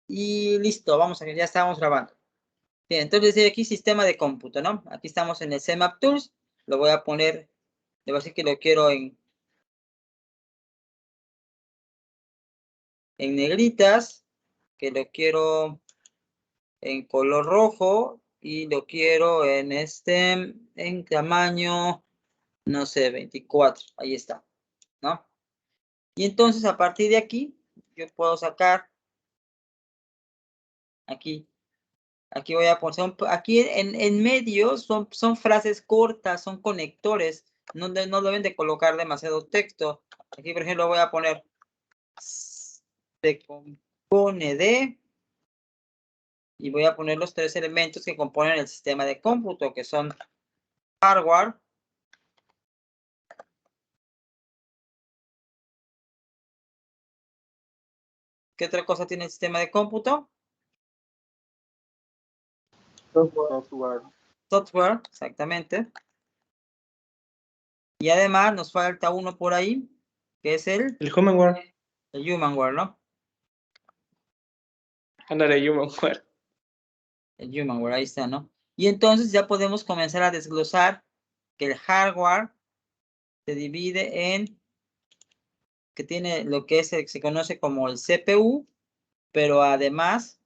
Y listo, vamos a ver, ya estamos grabando. Bien, entonces dice aquí sistema de cómputo, ¿no? Aquí estamos en el CMap Tools. Lo voy a poner, le voy a decir que lo quiero en negritas, que lo quiero en color rojo y lo quiero en en tamaño, no sé, 24. Ahí está, ¿no? Y entonces a partir de aquí, yo puedo sacar aquí. Aquí voy a poner, aquí en medio son frases cortas, son conectores, no deben de colocar demasiado texto. Aquí, por ejemplo, voy a poner, se compone de, y voy a poner los 3 elementos que componen el sistema de cómputo, que son hardware, ¿qué otra cosa tiene el sistema de cómputo? Software, exactamente. Y además nos falta uno por ahí, que es el humanware. El humanware, ¿no? Ándale, humanware. El humanware, ahí está, ¿no? Y entonces ya podemos comenzar a desglosar que el hardware se divide en, que tiene lo que se conoce como el CPU, pero además,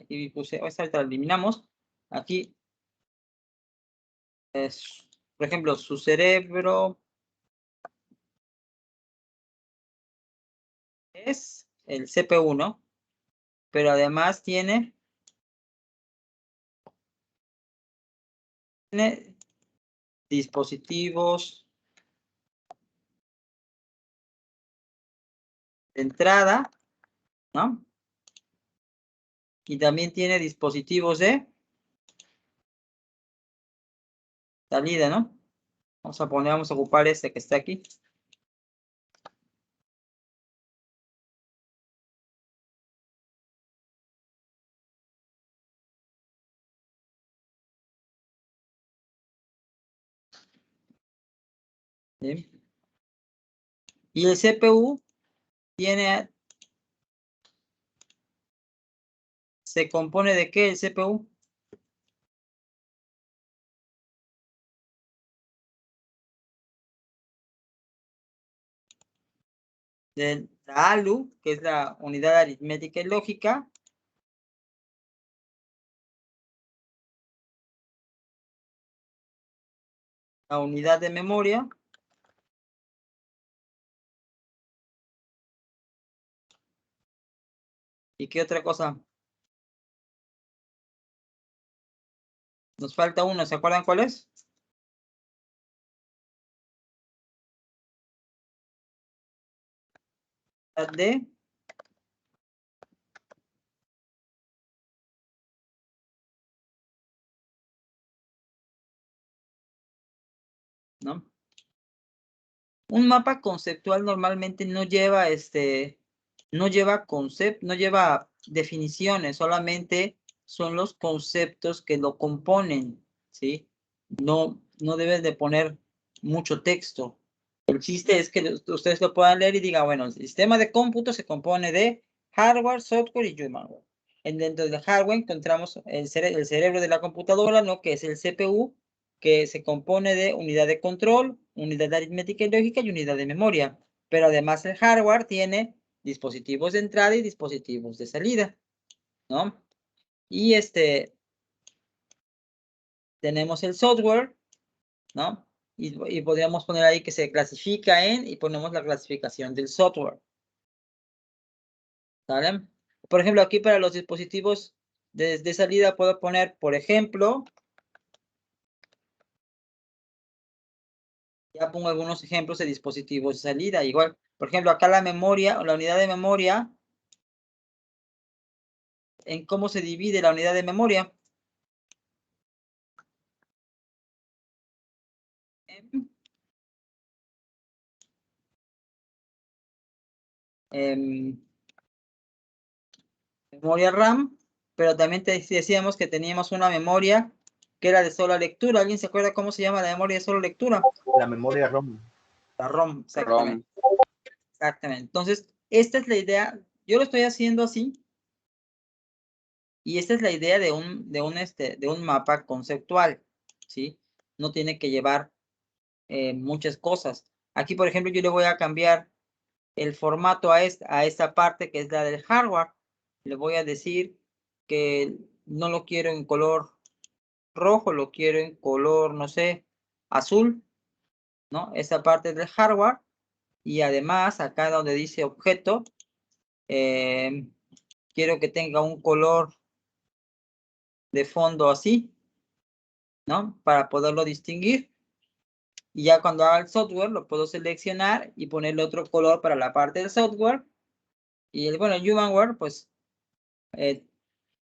y puse, esta ahorita la eliminamos, aquí es, por ejemplo, su cerebro es el CPU, ¿no? Pero además tiene dispositivos de entrada, ¿no? Y también tiene dispositivos de salida, ¿no? Vamos a ocupar este que está aquí. ¿Sí? Y el CPU se compone de ¿qué el CPU? De la ALU, que es la unidad aritmética y lógica. La unidad de memoria. ¿Y qué otra cosa? Nos falta uno, ¿se acuerdan cuál es? De ¿no? Un mapa conceptual normalmente no lleva no lleva definiciones, solamente son los conceptos que lo componen, ¿sí? No deben de poner mucho texto. El chiste es que ustedes lo puedan leer y digan, bueno, el sistema de cómputo se compone de hardware, software y humanware. Dentro del hardware encontramos el cerebro de la computadora, ¿no? Que es el CPU, que se compone de unidad de control, unidad de aritmética y lógica y unidad de memoria. Pero además el hardware tiene dispositivos de entrada y dispositivos de salida, ¿no? Y tenemos el software, ¿no? Y podríamos poner ahí que se clasifica y ponemos la clasificación del software. ¿Vale? Por ejemplo, aquí para los dispositivos de salida puedo poner, por ejemplo, ya pongo algunos ejemplos de dispositivos de salida. Igual, por ejemplo, acá la memoria o la unidad de memoria, ¿en cómo se divide la unidad de memoria? En memoria RAM, pero también decíamos que teníamos una memoria que era de sola lectura. ¿Alguien se acuerda cómo se llama la memoria de sola lectura? La memoria ROM. La ROM, exactamente. Exactamente. Entonces, esta es la idea. yo lo estoy haciendo así. Y esta es la idea de un mapa conceptual, ¿sí? No tiene que llevar muchas cosas. Aquí, por ejemplo, yo le voy a cambiar el formato a esta parte que es la del hardware. Le voy a decir que no lo quiero en color rojo, lo quiero en color, no sé, azul, ¿no? Esta parte del hardware. Y además, acá donde dice objeto, quiero que tenga un color de fondo así, ¿no? Para poderlo distinguir. Y ya cuando haga el software, lo puedo seleccionar y ponerle otro color para la parte del software. Y el Humanware, pues,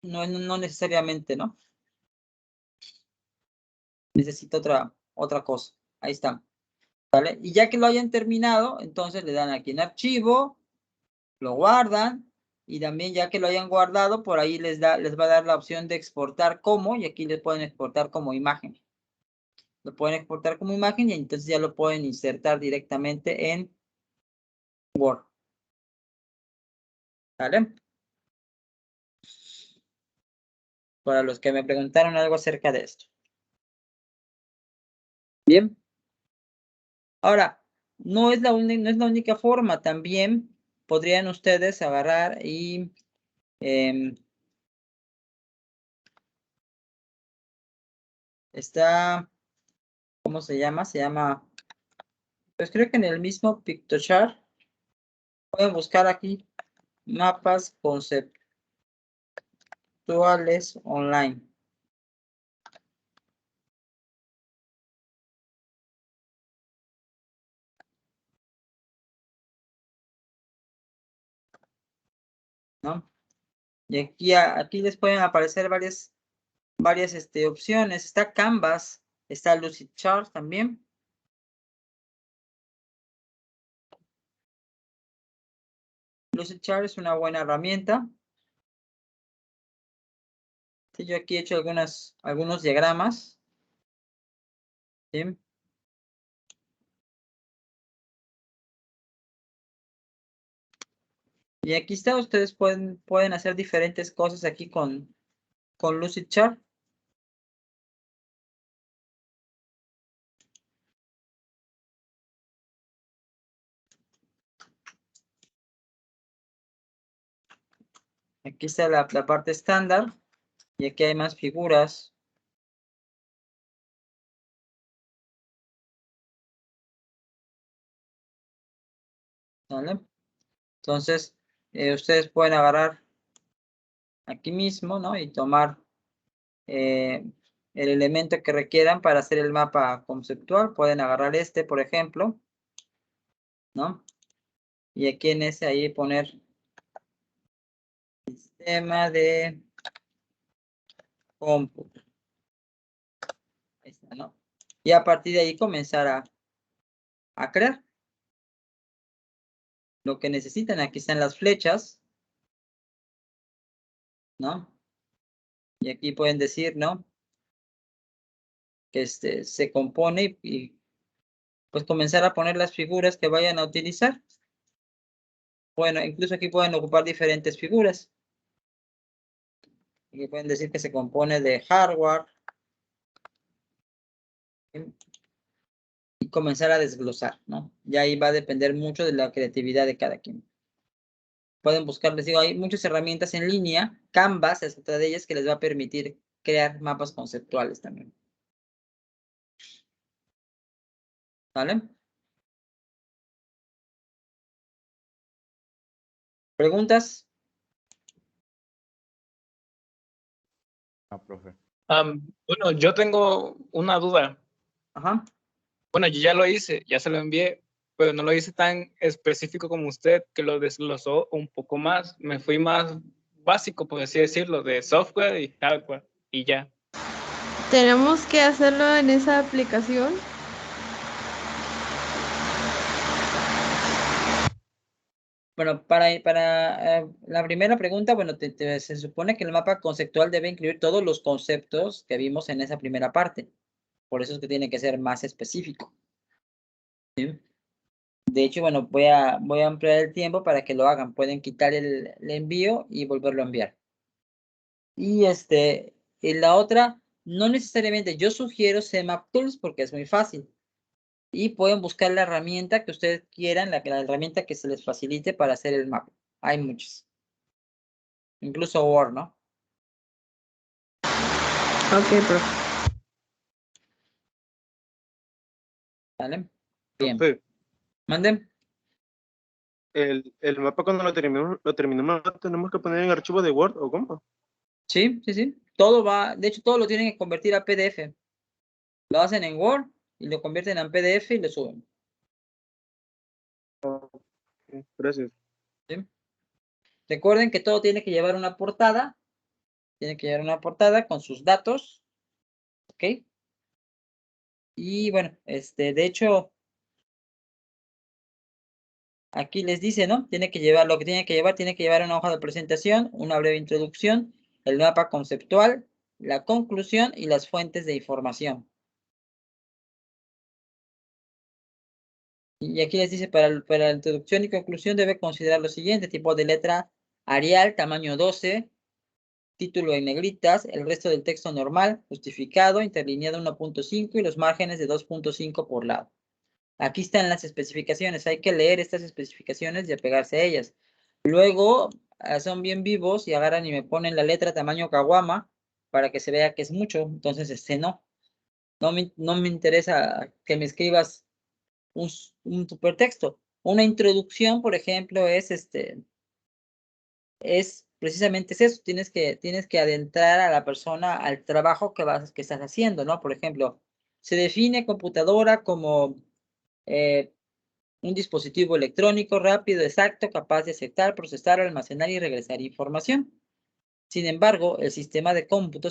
no necesariamente, ¿no? Necesita otra cosa. Ahí está. ¿Vale? Y ya que lo hayan terminado, entonces le dan aquí en archivo, lo guardan. Y también ya que lo hayan guardado, por ahí les va a dar la opción de exportar como, y aquí les pueden exportar como imagen. Lo pueden exportar como imagen y entonces ya lo pueden insertar directamente en Word. ¿Vale? Para los que me preguntaron algo acerca de esto. Bien. Ahora, no es la única forma. También podrían ustedes agarrar y está, ¿cómo se llama? Se llama, pues creo que en el mismo Pictochart pueden buscar aquí mapas conceptuales online. ¿No? Y aquí les pueden aparecer varias opciones. Está Canvas, está Lucidchart también. Lucidchart es una buena herramienta. Sí, yo aquí he hecho algunos diagramas. ¿Sí? Y aquí está, ustedes pueden hacer diferentes cosas aquí con Lucidchart. Aquí está la parte estándar. Y aquí hay más figuras. ¿Vale? Entonces, ustedes pueden agarrar aquí mismo, ¿no? Y tomar el elemento que requieran para hacer el mapa conceptual. Pueden agarrar este, por ejemplo, ¿no? Y aquí en ese ahí poner sistema de cómputo. Ahí está, ¿no? Y a partir de ahí comenzar a crear lo que necesitan. Aquí están las flechas, ¿no? Y aquí pueden decir, ¿no? Que se compone y pues comenzar a poner las figuras que vayan a utilizar. Bueno, incluso aquí pueden ocupar diferentes figuras. Aquí pueden decir que se compone de hardware. Y comenzar a desglosar, ¿no? Y ahí va a depender mucho de la creatividad de cada quien. Pueden buscar, les digo, hay muchas herramientas en línea. Canvas es otra de ellas que les va a permitir crear mapas conceptuales también. ¿Vale? ¿Preguntas? No, profe. Bueno, yo tengo una duda. Ajá. Bueno, yo ya lo hice, ya se lo envié, pero no lo hice tan específico como usted, que lo desglosó un poco más. Me fui más básico, por así decirlo, de software y hardware, y ya. ¿Tenemos que hacerlo en esa aplicación? Bueno, para la primera pregunta, bueno, se supone que el mapa conceptual debe incluir todos los conceptos que vimos en esa primera parte. Por eso es que tiene que ser más específico. ¿Sí? De hecho, bueno, voy a ampliar el tiempo para que lo hagan. Pueden quitar el envío y volverlo a enviar. Y en la otra, no necesariamente yo sugiero CMap Tools porque es muy fácil. Y pueden buscar la herramienta que ustedes quieran, la herramienta que se les facilite para hacer el mapa. Hay muchas. Incluso Word, ¿no? Ok, profe. ¿Vale? Bien. Profe, Manden. el mapa cuando lo terminamos, ¿lo tenemos que poner en archivo de Word o cómo? Sí, sí, sí. Todo va, de hecho, todo lo tienen que convertir a PDF. Lo hacen en Word y lo convierten en PDF y lo suben. Gracias. ¿Sí? Recuerden que todo tiene que llevar una portada. Tiene que llevar una portada con sus datos. ¿Ok? Y bueno, de hecho, aquí les dice, ¿no? Tiene que llevar, lo que tiene que llevar una hoja de presentación, una breve introducción, el mapa conceptual, la conclusión y las fuentes de información. Y aquí les dice, para la introducción y conclusión debe considerar lo siguiente: tipo de letra Arial, tamaño 12, título en negritas, el resto del texto normal, justificado, interlineado 1.5 y los márgenes de 2.5 por lado. Aquí están las especificaciones, hay que leer estas especificaciones y apegarse a ellas. Luego son bien vivos y agarran y me ponen la letra tamaño caguama para que se vea que es mucho. Entonces, no me interesa que me escribas un supertexto. Una introducción, por ejemplo, es precisamente eso. Tienes que adentrar a la persona al trabajo que estás haciendo, ¿no? Por ejemplo, se define computadora como un dispositivo electrónico rápido, exacto, capaz de aceptar, procesar, almacenar y regresar información. Sin embargo, el sistema de cómputo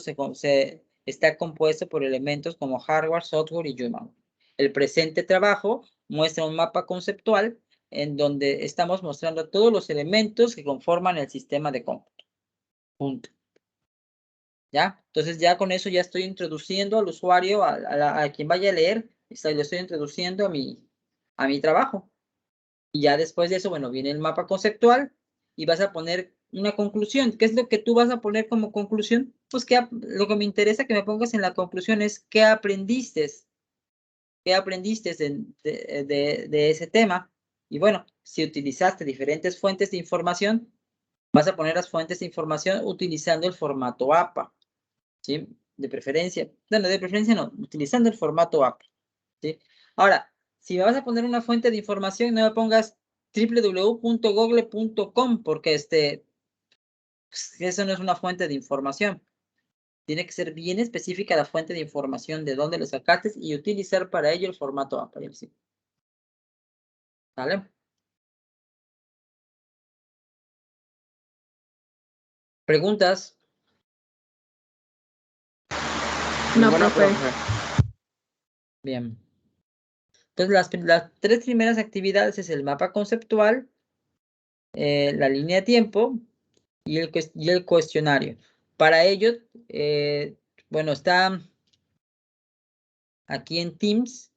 está compuesto por elementos como hardware, software y human. El presente trabajo muestra un mapa conceptual en donde estamos mostrando todos los elementos que conforman el sistema de cómputo. Punto. ¿Ya? Entonces ya con eso ya estoy introduciendo al usuario, a quien vaya a leer, le estoy introduciendo a mi trabajo. Y ya después de eso, bueno, viene el mapa conceptual y vas a poner una conclusión. ¿Qué es lo que tú vas a poner como conclusión? Pues lo que me interesa que me pongas en la conclusión es qué aprendiste de ese tema. Y bueno, si utilizaste diferentes fuentes de información, vas a poner las fuentes de información utilizando el formato APA, ¿sí? De preferencia, no, utilizando el formato APA, ¿sí? Ahora, si me vas a poner una fuente de información, no me pongas www.google.com porque eso no es una fuente de información. Tiene que ser bien específica la fuente de información de dónde lo sacaste y utilizar para ello el formato APA. ¿Vale? ¿Preguntas? No, Ninguna, profe. Bien. Entonces, las tres primeras actividades es el mapa conceptual, la línea de tiempo y el cuestionario. Para ello, bueno, está aquí en Teams.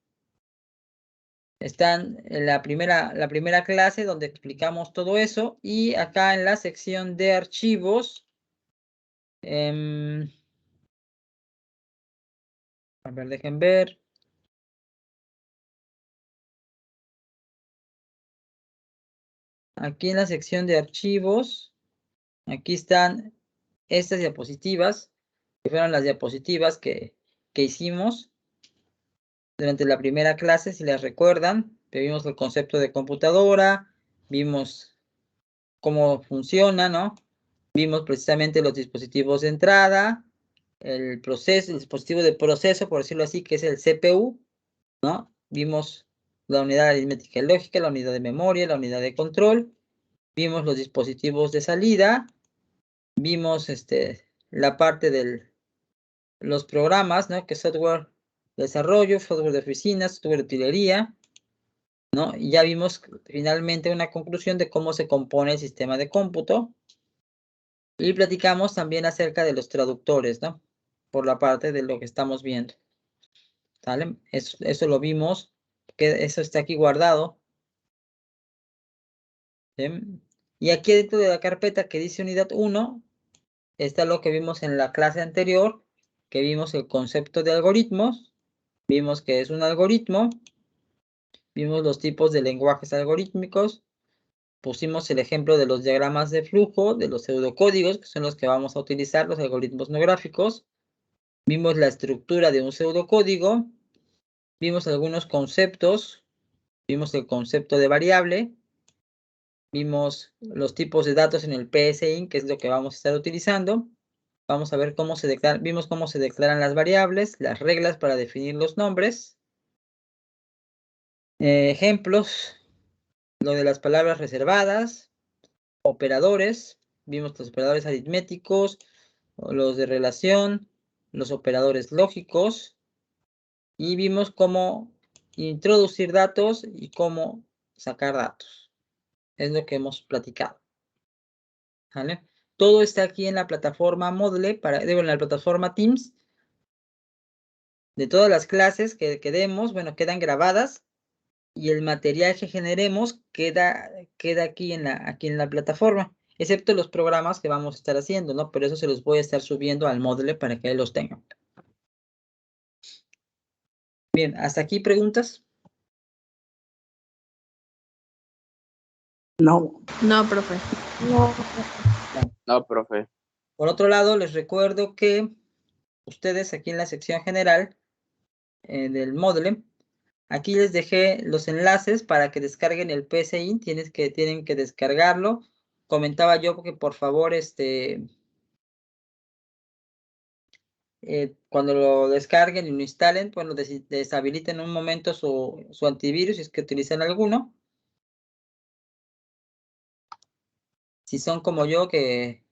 Están en la primera clase donde explicamos todo eso y acá en la sección de archivos, a ver, dejen ver. Aquí en la sección de archivos, aquí están estas diapositivas, que fueron las diapositivas que hicimos durante la primera clase, si les recuerdan. Vimos el concepto de computadora, vimos cómo funciona, ¿no? Vimos precisamente los dispositivos de entrada, el dispositivo de proceso, por decirlo así, que es el CPU, ¿no? Vimos la unidad de aritmética y lógica, la unidad de memoria, la unidad de control. Vimos los dispositivos de salida. Vimos la parte de los programas, ¿no? Que es software de desarrollo, software de oficina, software de utilería, ¿no? Y ya vimos finalmente una conclusión de cómo se compone el sistema de cómputo. Y platicamos también acerca de los traductores, ¿no? Por la parte de lo que estamos viendo. ¿Sale? Eso lo vimos, que eso está aquí guardado. ¿sí? Y aquí dentro de la carpeta que dice unidad 1, está lo que vimos en la clase anterior, que vimos el concepto de algoritmos, vimos que es un algoritmo, vimos los tipos de lenguajes algorítmicos, pusimos el ejemplo de los diagramas de flujo, de los pseudocódigos, que son los que vamos a utilizar, los algoritmos no gráficos, vimos la estructura de un pseudocódigo, vimos algunos conceptos, vimos el concepto de variable, vimos los tipos de datos en el PSIN, que es lo que vamos a estar utilizando. Vamos a ver cómo se declaran, vimos cómo se declaran las variables, las reglas para definir los nombres. Ejemplos, lo de las palabras reservadas, operadores, vimos los operadores aritméticos, los de relación, los operadores lógicos, y vimos cómo introducir datos y cómo sacar datos. Es lo que hemos platicado. ¿Vale? Todo está aquí en la plataforma Moodle, en la plataforma Teams. De todas las clases que demos, bueno, quedan grabadas y el material que generemos queda aquí en la plataforma, excepto los programas que vamos a estar haciendo, ¿no? Pero eso se los voy a estar subiendo al Moodle para que los tengan. Bien, ¿hasta aquí preguntas? No. No, profe. No, profe. Por otro lado, les recuerdo que ustedes aquí en la sección general del Moodle, aquí les dejé los enlaces para que descarguen el PSIN, tienen que descargarlo. Comentaba yo que por favor, cuando lo descarguen y lo instalen, bueno, deshabiliten un momento su antivirus, si es que utilizan alguno. Si son como yo, que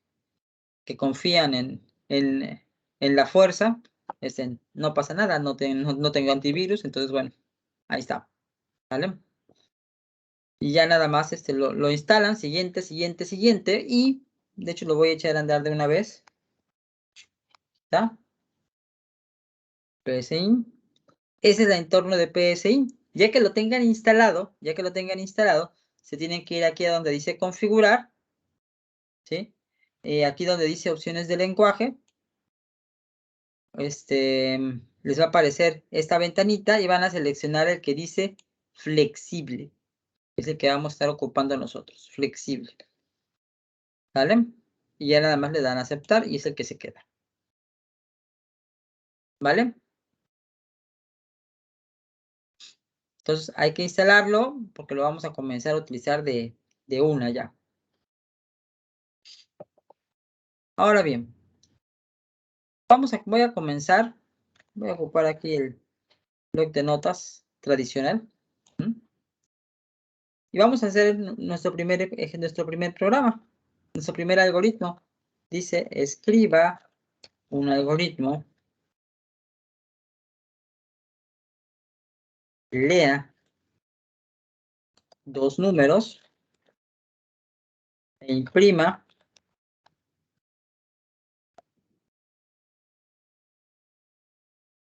confían en la fuerza, no pasa nada, no tengo antivirus, entonces bueno, ahí está, ¿vale? Y ya nada más lo instalan, siguiente, y de hecho lo voy a echar a andar de una vez. ¿Está? PSIN. Ese es el entorno de PSIN. Ya que lo tengan instalado, se tienen que ir aquí a donde dice configurar, ¿sí? Aquí donde dice opciones de lenguaje, les va a aparecer esta ventanita y van a seleccionar el que dice flexible. Es el que vamos a estar ocupando nosotros, flexible. ¿Vale? Y ya nada más le dan a aceptar y es el que se queda. ¿Vale? Entonces hay que instalarlo porque lo vamos a comenzar a utilizar de una ya. Ahora bien, voy a comenzar. Voy a ocupar aquí el bloc de notas tradicional. Y vamos a hacer nuestro primer programa, nuestro primer algoritmo. Dice, escriba un algoritmo, lea dos números e imprima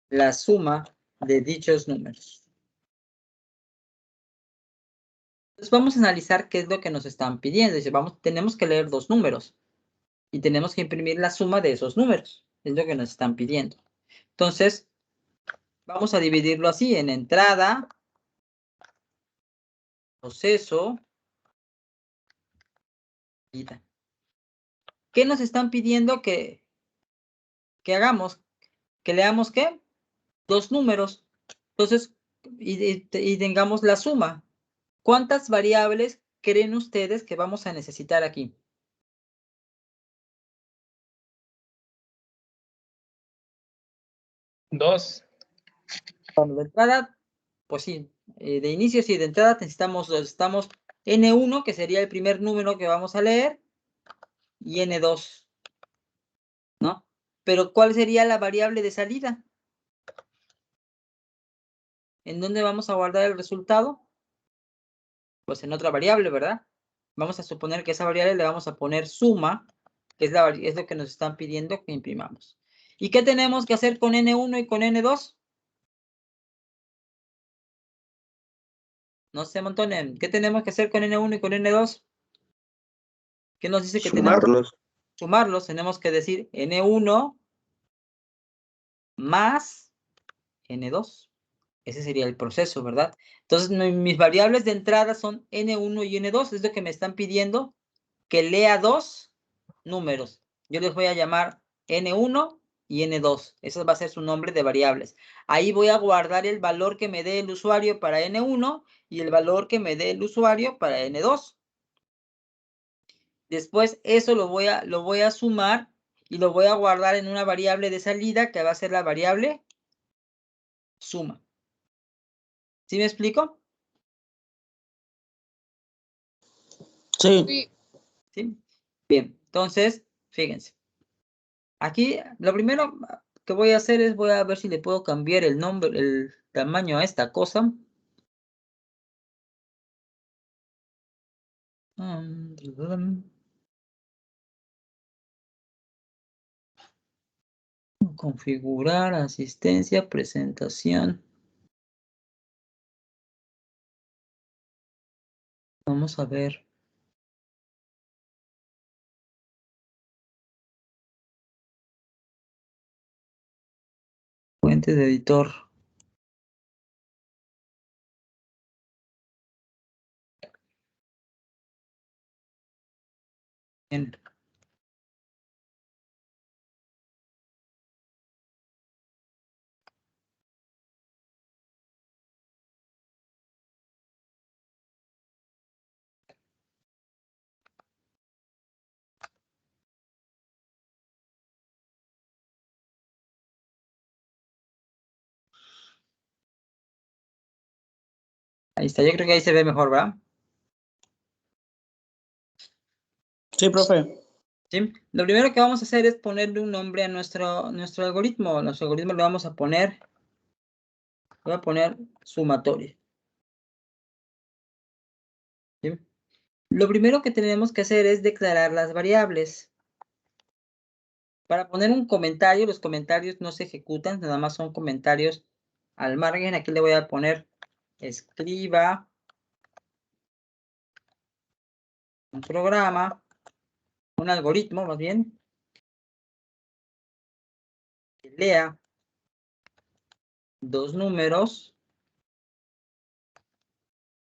la suma de dichos números. Entonces vamos a analizar qué es lo que nos están pidiendo. Dice, tenemos que leer dos números y tenemos que imprimir la suma de esos números. Es lo que nos están pidiendo. Entonces, vamos a dividirlo así en entrada, proceso, salida. ¿Qué nos están pidiendo que hagamos? Que leamos ¿qué? Dos números. Entonces, y tengamos la suma. ¿Cuántas variables creen ustedes que vamos a necesitar aquí? Dos. Bueno, de entrada, pues sí, de inicio sí, de entrada necesitamos N1, que sería el primer número que vamos a leer, y N2, ¿no? Pero ¿cuál sería la variable de salida? ¿En dónde vamos a guardar el resultado? Pues en otra variable, ¿verdad? Vamos a suponer que esa variable le vamos a poner suma, que es lo que nos están pidiendo que imprimamos. ¿Y qué tenemos que hacer con N1 y con N2? No sé, montones. ¿Qué tenemos que hacer con N1 y con N2? ¿Qué nos dice que tenemos? Sumarlos. Sumarlos, tenemos que decir N1 más N2. Ese sería el proceso, ¿verdad? Entonces, mis variables de entrada son N1 y N2. Es lo que me están pidiendo que lea dos números. Yo les voy a llamar N1 y N2. Ese va a ser su nombre de variables. Ahí voy a guardar el valor que me dé el usuario para N1 y el valor que me dé el usuario para N2. Después eso lo voy a sumar y lo voy a guardar en una variable de salida que va a ser la variable suma. ¿Sí me explico? Sí. ¿Sí? Bien, entonces, fíjense. Aquí lo primero que voy a hacer es voy a ver si le puedo cambiar el nombre, el tamaño a esta cosa. Configurar, asistencia, presentación. Vamos a ver. Fuente de editor. Bien. Ahí está, yo creo que ahí se ve mejor, ¿verdad? Sí, profe. ¿Sí? Lo primero que vamos a hacer es ponerle un nombre a nuestro algoritmo. Nuestro algoritmo le vamos a poner, voy a poner sumatorio. ¿Sí? Lo primero que tenemos que hacer es declarar las variables. Para poner un comentario, los comentarios no se ejecutan, nada más son comentarios al margen. Aquí le voy a poner escriba un programa, un algoritmo más bien, que lea dos números,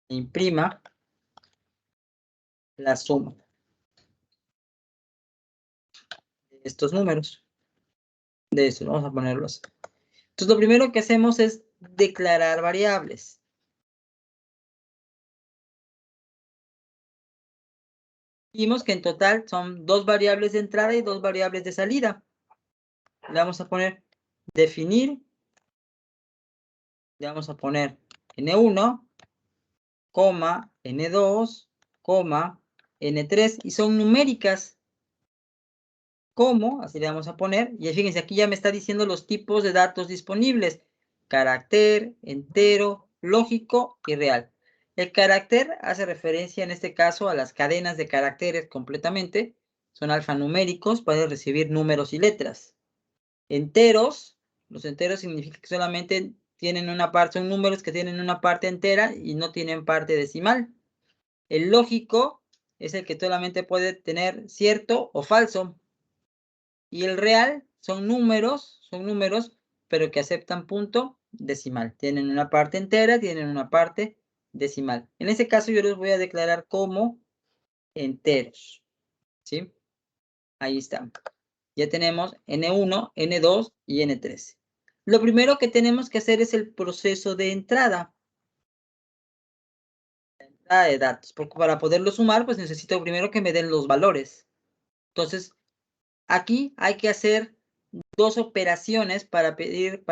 imprima la suma de estos números. De eso, vamos a ponerlos. Entonces, lo primero que hacemos es declarar variables. Vimos que en total son dos variables de entrada y dos variables de salida. Le vamos a poner definir. Le vamos a poner N1, coma, N2, coma, N3 y son numéricas. ¿Cómo? Así le vamos a poner. Y fíjense, aquí ya me está diciendo los tipos de datos disponibles. Carácter, entero, lógico y real. El carácter hace referencia en este caso a las cadenas de caracteres completamente. Son alfanuméricos, pueden recibir números y letras. Enteros, los enteros significa que solamente tienen una parte, son números que tienen una parte entera y no tienen parte decimal. El lógico es el que solamente puede tener cierto o falso. Y el real son números, pero que aceptan punto decimal. Tienen una parte entera, tienen una parte decimal. En ese caso yo los voy a declarar como enteros. ¿Sí? Ahí están. Ya tenemos N1, N2 y N3. Lo primero que tenemos que hacer es el proceso de entrada. Entrada de datos. Porque para poderlo sumar, pues necesito primero que me den los valores. Entonces, aquí hay que hacer dos operaciones para pedir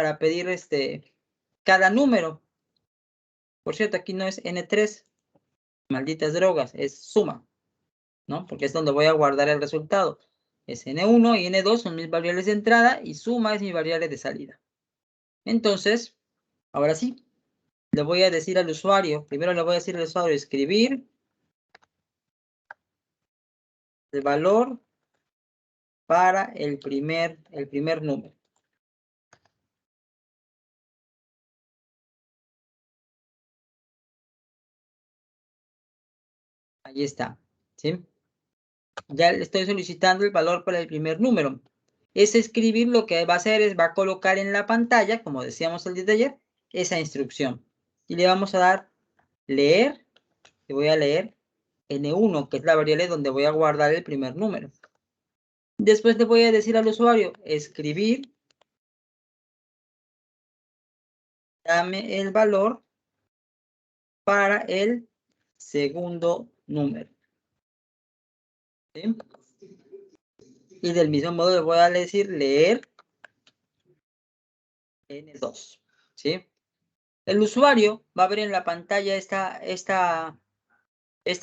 cada número. Por cierto, aquí no es N3, malditas drogas, es suma, ¿no? Porque es donde voy a guardar el resultado. Es N1 y N2 son mis variables de entrada y suma es mi variable de salida. Entonces, ahora sí, le voy a decir al usuario, primero le voy a decir al usuario escribir el valor para el primer número. Ahí está, ¿sí? Ya le estoy solicitando el valor para el primer número. Es escribir, lo que va a hacer es va a colocar en la pantalla, como decíamos el día de ayer, esa instrucción. Y le vamos a dar leer, y voy a leer N1, que es la variable donde voy a guardar el primer número. Después le voy a decir al usuario, escribir, dame el valor para el segundo número. ¿Sí? Y del mismo modo le voy a decir leer N2. ¿Sí? El usuario va a ver en la pantalla esta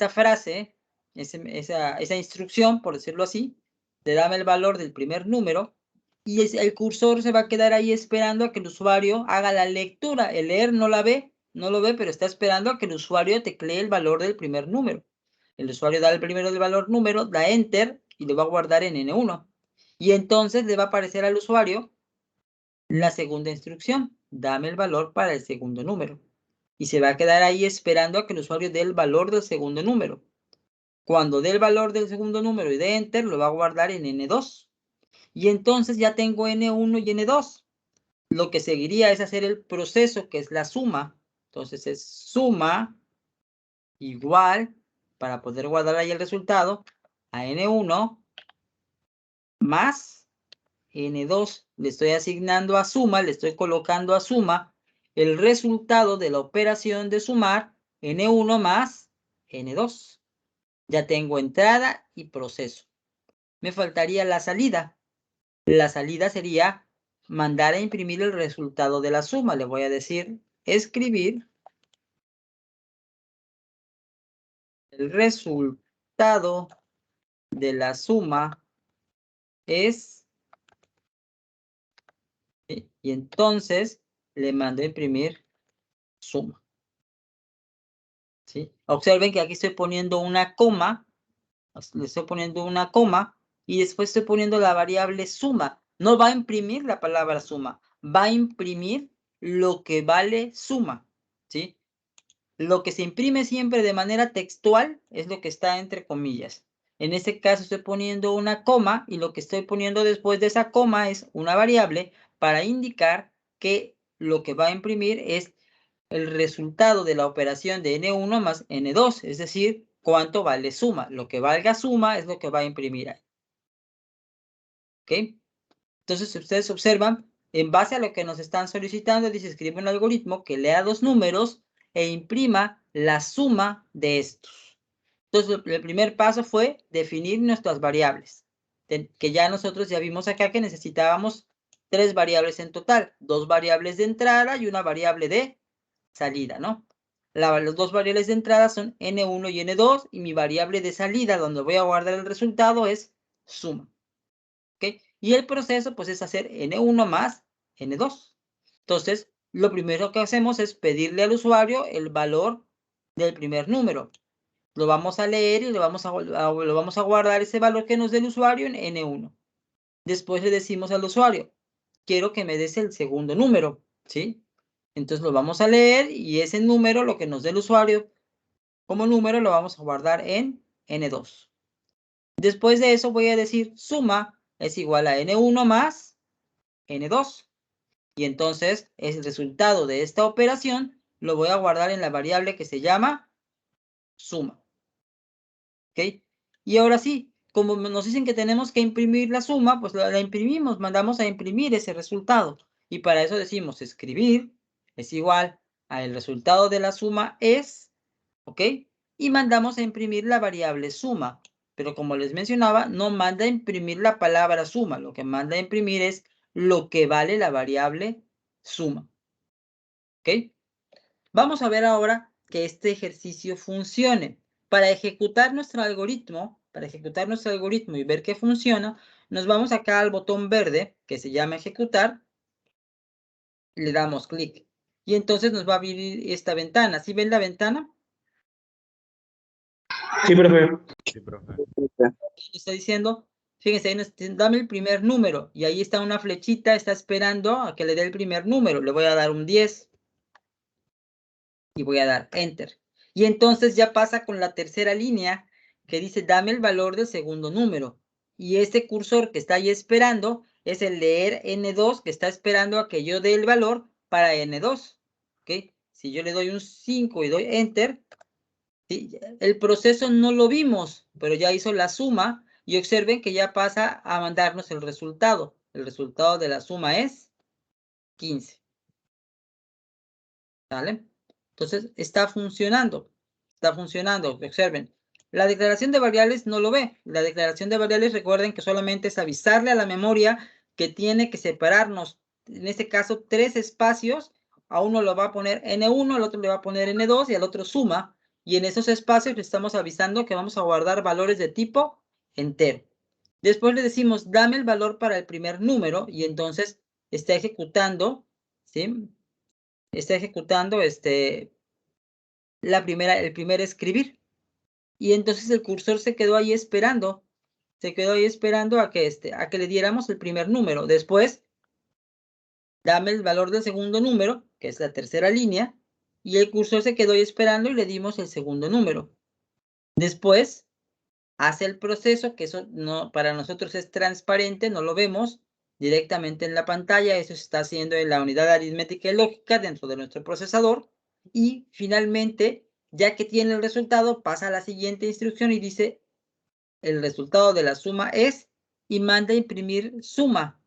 frase, esa instrucción, por decirlo así, de dame el valor del primer número, y el cursor se va a quedar ahí esperando a que el usuario haga la lectura. El leer no lo ve, pero está esperando a que el usuario teclee el valor del primer número. El usuario da el primero del valor número, da Enter y lo va a guardar en N1. Y entonces le va a aparecer al usuario la segunda instrucción, dame el valor para el segundo número. Y se va a quedar ahí esperando a que el usuario dé el valor del segundo número. Cuando dé el valor del segundo número y dé Enter, lo va a guardar en N2. Y entonces ya tengo N1 y N2. Lo que seguiría es hacer el proceso, que es la suma. Entonces es suma igual, para poder guardar ahí el resultado, a N1 más N2. Le estoy asignando a suma, le estoy colocando a suma el resultado de la operación de sumar N1 más N2. Ya tengo entrada y proceso. Me faltaría la salida. La salida sería mandar a imprimir el resultado de la suma. Le voy a decir escribir el resultado de la suma es, ¿sí? Y entonces le mando a imprimir suma. ¿Sí? Observen que aquí estoy poniendo una coma, le estoy poniendo una coma y después estoy poniendo la variable suma. No va a imprimir la palabra suma, va a imprimir lo que vale suma, ¿sí? Lo que se imprime siempre de manera textual es lo que está entre comillas. En este caso estoy poniendo una coma y lo que estoy poniendo después de esa coma es una variable para indicar que lo que va a imprimir es el resultado de la operación de N1 más N2, es decir, cuánto vale suma. Lo que valga suma es lo que va a imprimir ahí. ¿Ok? Entonces, si ustedes observan, en base a lo que nos están solicitando, dice escribe un algoritmo que lea dos números e imprima la suma de estos. Entonces, el primer paso fue definir nuestras variables, que ya nosotros ya vimos acá que necesitábamos 3 variables en total, 2 variables de entrada y una variable de salida, ¿no? Las 2 variables de entrada son N1 y N2 y mi variable de salida donde voy a guardar el resultado es suma. ¿Ok? Y el proceso pues es hacer N1 más N2. Entonces, lo primero que hacemos es pedirle al usuario el valor del primer número. Lo vamos a leer y lo vamos a guardar ese valor que nos dé el usuario en N1. Después le decimos al usuario, quiero que me des el segundo número, ¿sí? Entonces lo vamos a leer y ese número, lo que nos dé el usuario como número, lo vamos a guardar en N2. Después de eso voy a decir suma es igual a N1 más N2. Y entonces el resultado de esta operación lo voy a guardar en la variable que se llama suma. ¿Ok? Y ahora sí, como nos dicen que tenemos que imprimir la suma, pues la imprimimos, mandamos a imprimir ese resultado. Y para eso decimos escribir es igual al resultado de la suma es, ¿ok? Y mandamos a imprimir la variable suma. Pero como les mencionaba, no manda a imprimir la palabra suma. Lo que manda a imprimir es lo que vale la variable suma. ¿Ok? Vamos a ver ahora que este ejercicio funcione. Para ejecutar nuestro algoritmo, y ver que funciona, nos vamos acá al botón verde que se llama ejecutar. Le damos clic. Y entonces nos va a abrir esta ventana. ¿Sí ven la ventana? Sí, profe. Sí, profe. Está diciendo, fíjense, ahí dame el primer número. Y ahí está una flechita, está esperando a que le dé el primer número. Le voy a dar un 10. Y voy a dar Enter. Y entonces ya pasa con la tercera línea, que dice dame el valor del segundo número. Y este cursor que está ahí esperando es el leer N2 que está esperando a que yo dé el valor para N2. ¿Ok? Si yo le doy un 5 y doy Enter, ¿sí? El proceso no lo vimos, pero ya hizo la suma y observen que ya pasa a mandarnos el resultado. El resultado de la suma es 15. ¿Vale? Entonces, está funcionando. Está funcionando. Observen. La declaración de variables no lo ve. La declaración de variables, recuerden que solamente es avisarle a la memoria que tiene que separarnos, en este caso, 3 espacios. A uno lo va a poner N1, al otro le va a poner N2 y al otro suma. Y en esos espacios le estamos avisando que vamos a guardar valores de tipo entero. Después le decimos, dame el valor para el primer número y entonces está ejecutando, ¿sí? Está ejecutando el primer escribir. Y entonces el cursor se quedó ahí esperando. Se quedó ahí esperando a que le diéramos el primer número. Después, dame el valor del segundo número, que es la tercera línea. Y el cursor se quedó ahí esperando y le dimos el segundo número. Después, hace el proceso, que eso no, para nosotros es transparente, no lo vemos directamente en la pantalla. Eso se está haciendo en la unidad aritmética y lógica dentro de nuestro procesador. Y finalmente, ya que tiene el resultado, pasa a la siguiente instrucción y dice, el resultado de la suma es, y manda a imprimir suma.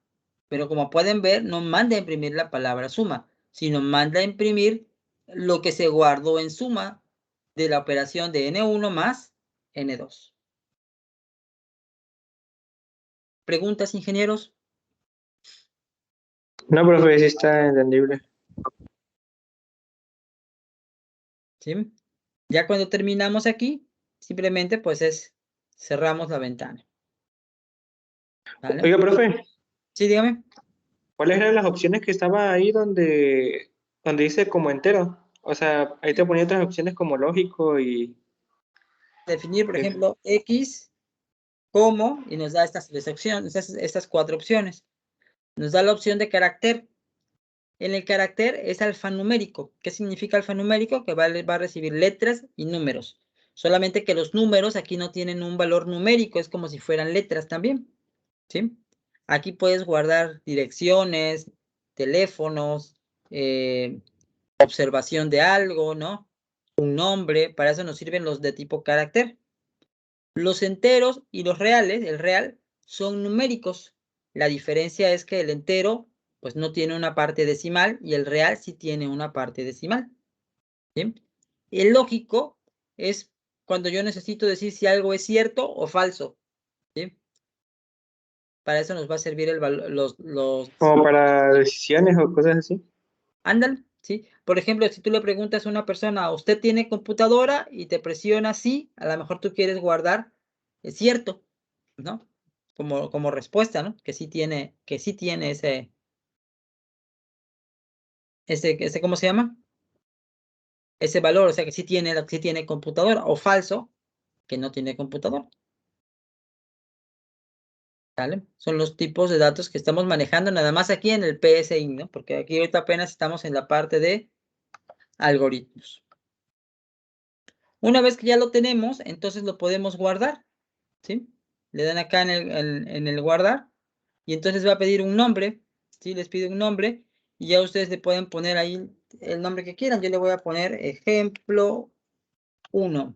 Pero como pueden ver, no manda a imprimir la palabra suma, sino manda a imprimir lo que se guardó en suma de la operación de N1 más N2. ¿Preguntas, ingenieros? No, profe, sí está entendible. ¿Sí? Ya cuando terminamos aquí, simplemente pues cerramos la ventana. ¿Vale? Oiga, profe, Sí, dígame. ¿cuáles eran las opciones que estaba ahí donde dice como entero? O sea, ahí te ponía otras opciones como lógico y... Definir, por ejemplo, X como, y nos da estas 3 opciones, estas 4 opciones. Nos da la opción de carácter. En el carácter es alfanumérico. ¿Qué significa alfanumérico? Que va a recibir letras y números. Solamente que los números aquí no tienen un valor numérico, es como si fueran letras también. ¿Sí? Aquí puedes guardar direcciones, teléfonos, observación de algo, ¿no? Un nombre, para eso nos sirven los de tipo carácter. Los enteros y los reales, el real, son numéricos. La diferencia es que el entero, pues no tiene una parte decimal y el real sí tiene una parte decimal. ¿Sí? El lógico es cuando yo necesito decir si algo es cierto o falso. ¿Sí? Para eso nos va a servir Como para decisiones o cosas así. Ándale, ¿sí? Por ejemplo, si tú le preguntas a una persona, ¿usted tiene computadora? Y te presiona sí, a lo mejor tú quieres guardar, es cierto, ¿no? Como respuesta, ¿no? Que sí tiene ese, ¿cómo se llama? Ese valor, o sea, que sí tiene computadora, o falso, que no tiene computadora. ¿Vale? Son los tipos de datos que estamos manejando nada más aquí en el PSI, ¿no? Porque aquí ahorita apenas estamos en la parte de algoritmos. Una vez que ya lo tenemos, entonces lo podemos guardar, ¿sí? Le dan acá en el guardar y entonces va a pedir un nombre, ¿sí? Les pide un nombre y ya ustedes le pueden poner ahí el nombre que quieran. Yo le voy a poner ejemplo 1.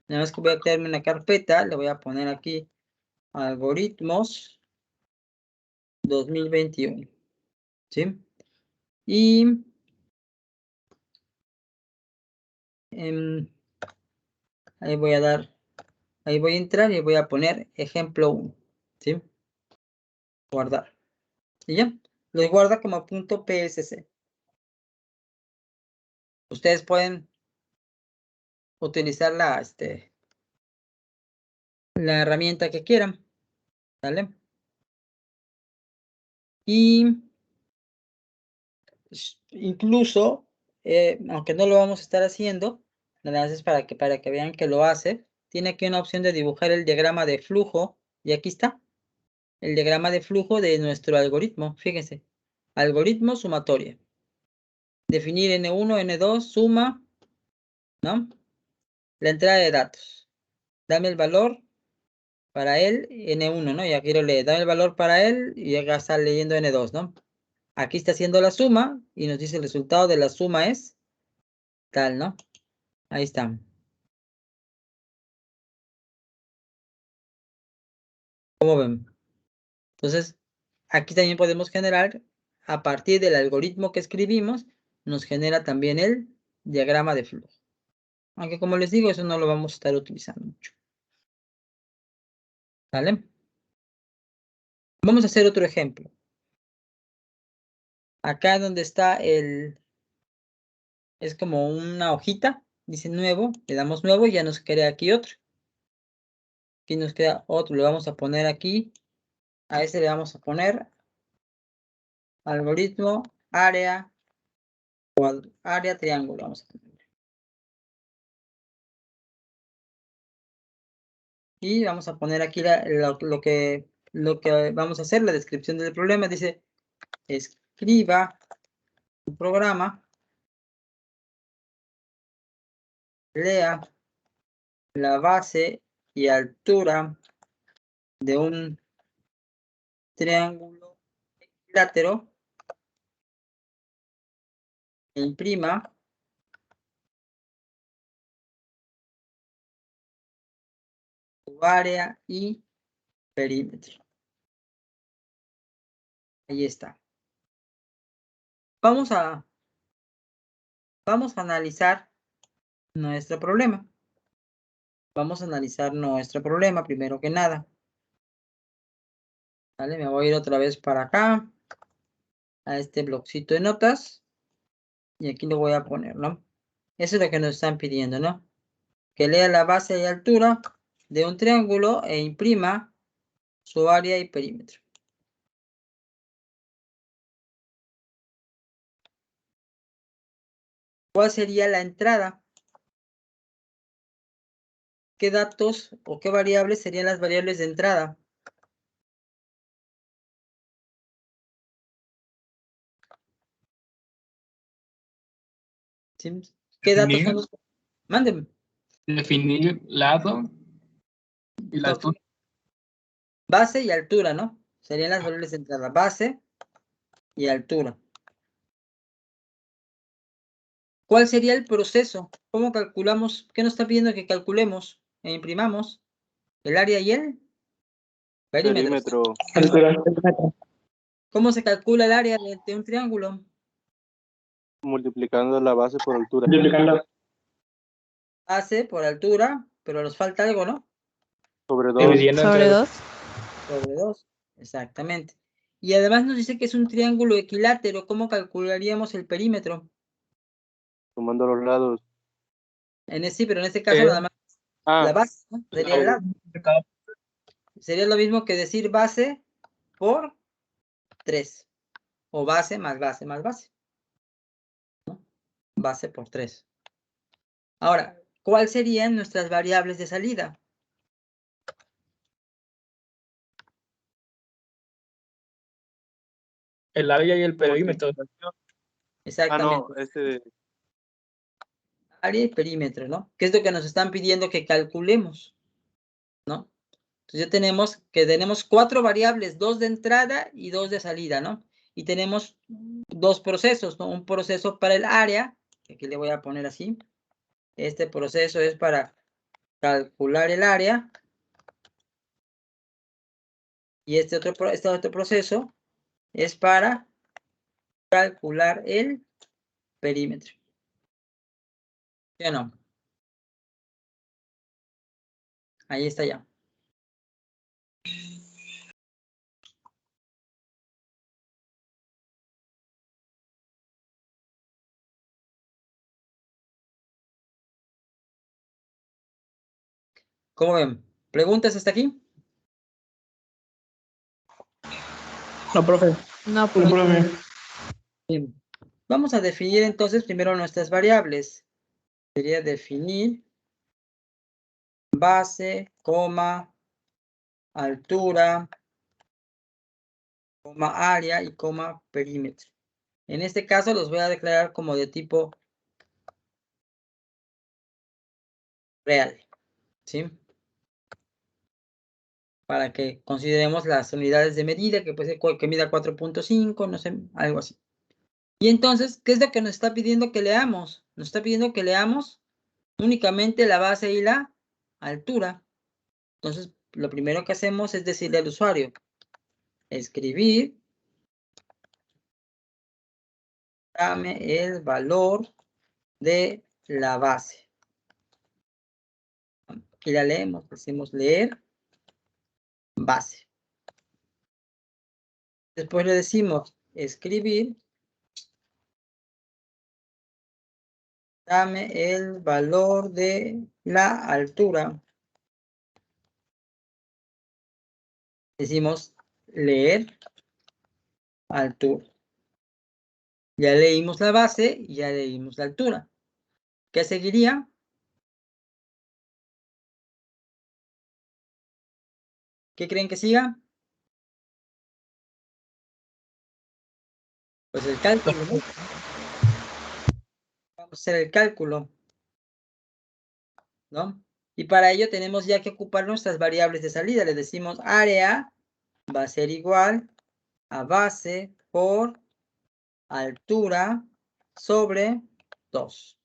Nada más que voy a crearme una carpeta, le voy a poner aquí algoritmos 2021, ¿sí? Y ahí voy a entrar y voy a poner ejemplo 1, ¿sí? Guardar. Y ya, los guarda como punto PSC. Ustedes pueden utilizar la herramienta que quieran, ¿vale? Y incluso, aunque no lo vamos a estar haciendo, nada más es para que vean que lo hace, tiene aquí una opción de dibujar el diagrama de flujo, y aquí está, el diagrama de flujo de nuestro algoritmo, fíjense, algoritmo sumatoria. Definir N1, N2, suma, ¿no? La entrada de datos. dame el valor para él N1, ¿no? Y aquí lo lee, dame el valor para él y acá está leyendo N2, ¿no? Aquí está haciendo la suma y nos dice el resultado de la suma es tal, ¿no? Ahí está. ¿Cómo ven? Entonces, aquí también podemos generar, a partir del algoritmo que escribimos, nos genera también el diagrama de flujo. Aunque como les digo, eso no lo vamos a estar utilizando mucho. ¿Vale? Vamos a hacer otro ejemplo. Acá donde está es como una hojita, dice nuevo, le damos nuevo y ya nos queda aquí otro. Aquí nos queda otro, le vamos a poner aquí, a ese le vamos a poner algoritmo, área, área triángulo, vamos a poner. Y vamos a poner aquí lo que vamos a hacer, la descripción del problema, dice, escriba un programa, lea la base y altura de un triángulo equilátero e imprima su área y perímetro. Ahí está. Vamos a analizar nuestro problema. Vamos a analizar nuestro problema primero que nada. ¿Vale? Me voy a ir otra vez para acá, a este bloccito de notas. Y aquí lo voy a poner, ¿no? Eso es lo que nos están pidiendo, ¿no? Que lea la base y altura de un triángulo e imprima su área y perímetro. ¿Cuál sería la entrada? ¿Qué datos o qué variables serían las variables de entrada? ¿Sí? ¿Qué datos son los? Mándenme. Definir lado y la altura. Base y altura, ¿no? Serían las variables de entrada. Base y altura. ¿Cuál sería el proceso? ¿Cómo calculamos? ¿Qué nos está pidiendo que calculemos e imprimamos? El área y el perímetro. Perímetro. ¿Cómo se calcula el área de un triángulo? Multiplicando la base por altura. Multiplicando Base por altura, pero nos falta algo, ¿no? Sobre 2. Dividiendo Sobre entre 2. Sobre 2. Exactamente. Y además nos dice que es un triángulo equilátero. ¿Cómo calcularíamos el perímetro? Sumando los lados. Sí, pero en este caso nada más la base, ¿no? Sería el lado. Sería lo mismo que decir base por 3. O base más base más base. ¿No? Base por 3. Ahora, ¿cuáles serían nuestras variables de salida? el área y el perímetro. Exactamente. Área y perímetro, ¿no? ¿Qué es lo que nos están pidiendo que calculemos? ¿No? Entonces ya tenemos 4 variables, 2 de entrada y 2 de salida, ¿no? Y tenemos 2 procesos, ¿no? Un proceso para el área, que aquí le voy a poner así. Este proceso es para calcular el área. Y este otro proceso es para calcular el perímetro. ¿Sí o no? Ahí está ya. ¿Cómo ven? ¿Preguntas hasta aquí? No, profe. No, No, profe. profe. Bien. Vamos a definir entonces primero nuestras variables. Sería definir base, coma, altura, coma área y coma perímetro. En este caso los voy a declarar como de tipo real. ¿Sí? para que consideremos las unidades de medida, que puede ser que mida 4.5, no sé, algo así. Y entonces, ¿qué es lo que nos está pidiendo que leamos? Nos está pidiendo que leamos únicamente la base y la altura. Entonces, lo primero que hacemos es decirle al usuario, escribir, dame el valor de la base. Y la leemos, decimos leer base. Después le decimos escribir, dame el valor de la altura. Decimos leer altura. Ya leímos la base y ya leímos la altura. ¿Qué seguiría? ¿Qué creen que siga? Pues el cálculo, ¿no? Vamos a hacer el cálculo, ¿no? Y para ello tenemos ya que ocupar nuestras variables de salida. Le decimos área va a ser igual a base por altura sobre 2,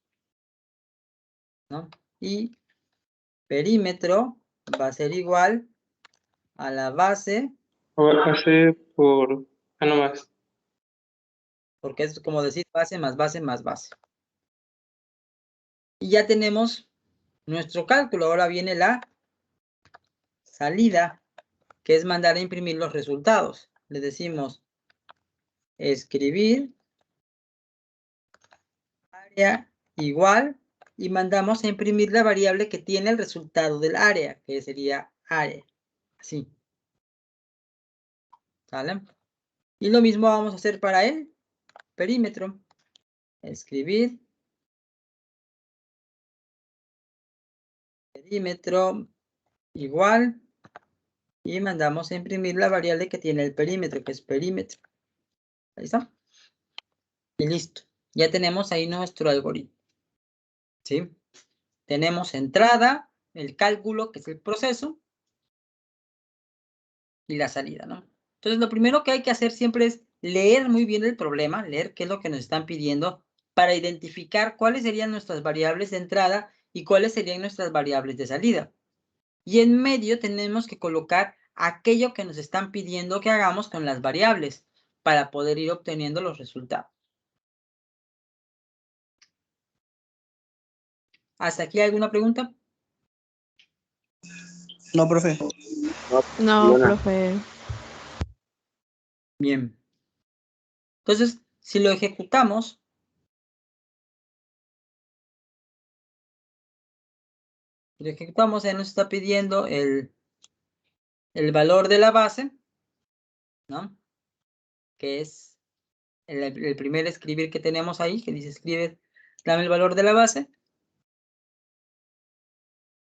¿no? Y perímetro va a ser igual a la base, Hace por... Ah, no más. porque es como decir base más base más base. Y ya tenemos nuestro cálculo. Ahora viene la salida, que es mandar a imprimir los resultados. Le decimos escribir área igual y mandamos a imprimir la variable que tiene el resultado del área, que sería área. Así. ¿Sale? Y lo mismo vamos a hacer para el perímetro. Escribir perímetro igual y mandamos a imprimir la variable que tiene el perímetro, que es perímetro. Ahí está. Y listo. Ya tenemos ahí nuestro algoritmo. ¿Sí? Tenemos entrada, el cálculo, que es el proceso, y la salida, ¿no? Entonces, lo primero que hay que hacer siempre es leer muy bien el problema, leer qué es lo que nos están pidiendo para identificar cuáles serían nuestras variables de entrada y cuáles serían nuestras variables de salida. Y en medio tenemos que colocar aquello que nos están pidiendo que hagamos con las variables para poder ir obteniendo los resultados. ¿Hasta aquí alguna pregunta? No, profe. No, profe. Bien. Entonces, si lo ejecutamos, ahí nos está pidiendo el valor de la base, ¿no? Que es el primer escribir que tenemos ahí, que dice escribe, dame el valor de la base.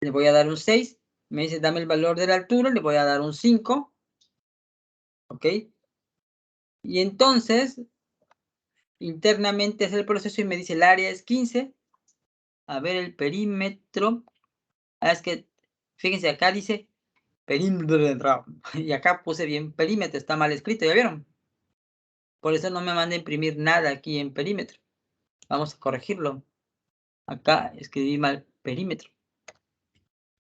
Le voy a dar un 6. Me dice dame el valor de la altura, le voy a dar un 5. ¿Ok? Y entonces, internamente es el proceso y me dice el área es 15. A ver el perímetro. Ah, es que, fíjense, acá dice perímetro. Y acá puse bien perímetro, está mal escrito, ¿ya vieron? Por eso no me manda a imprimir nada aquí en perímetro. Vamos a corregirlo. Acá escribí mal perímetro.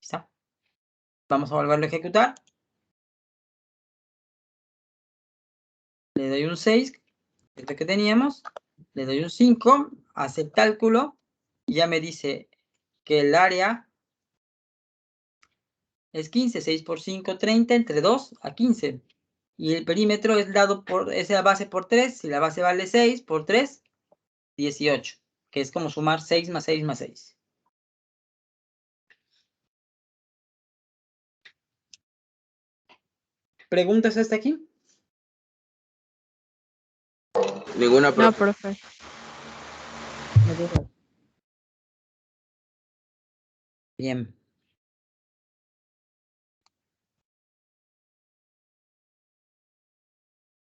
¿Está? Vamos a volverlo a ejecutar. Le doy un 6, que es lo que teníamos. Le doy un 5, hace el cálculo y ya me dice que el área es 15, 6 por 5, 30, entre 2 a 15. Y el perímetro es dado por esa base por 3. Si la base vale 6 por 3, 18. Que es como sumar 6 más 6 más 6. ¿Preguntas hasta aquí? Ninguna, No, profe. profe. Bien.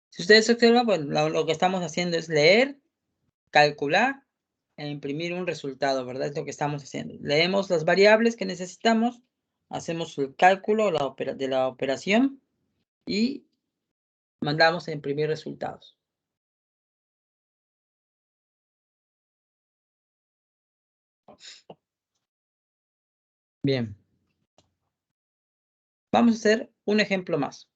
Si ustedes observan, pues lo que estamos haciendo es leer, calcular e imprimir un resultado, ¿verdad? Es lo que estamos haciendo. Leemos las variables que necesitamos, hacemos el cálculo de la operación y mandamos a imprimir resultados. Bien. Vamos a hacer un ejemplo más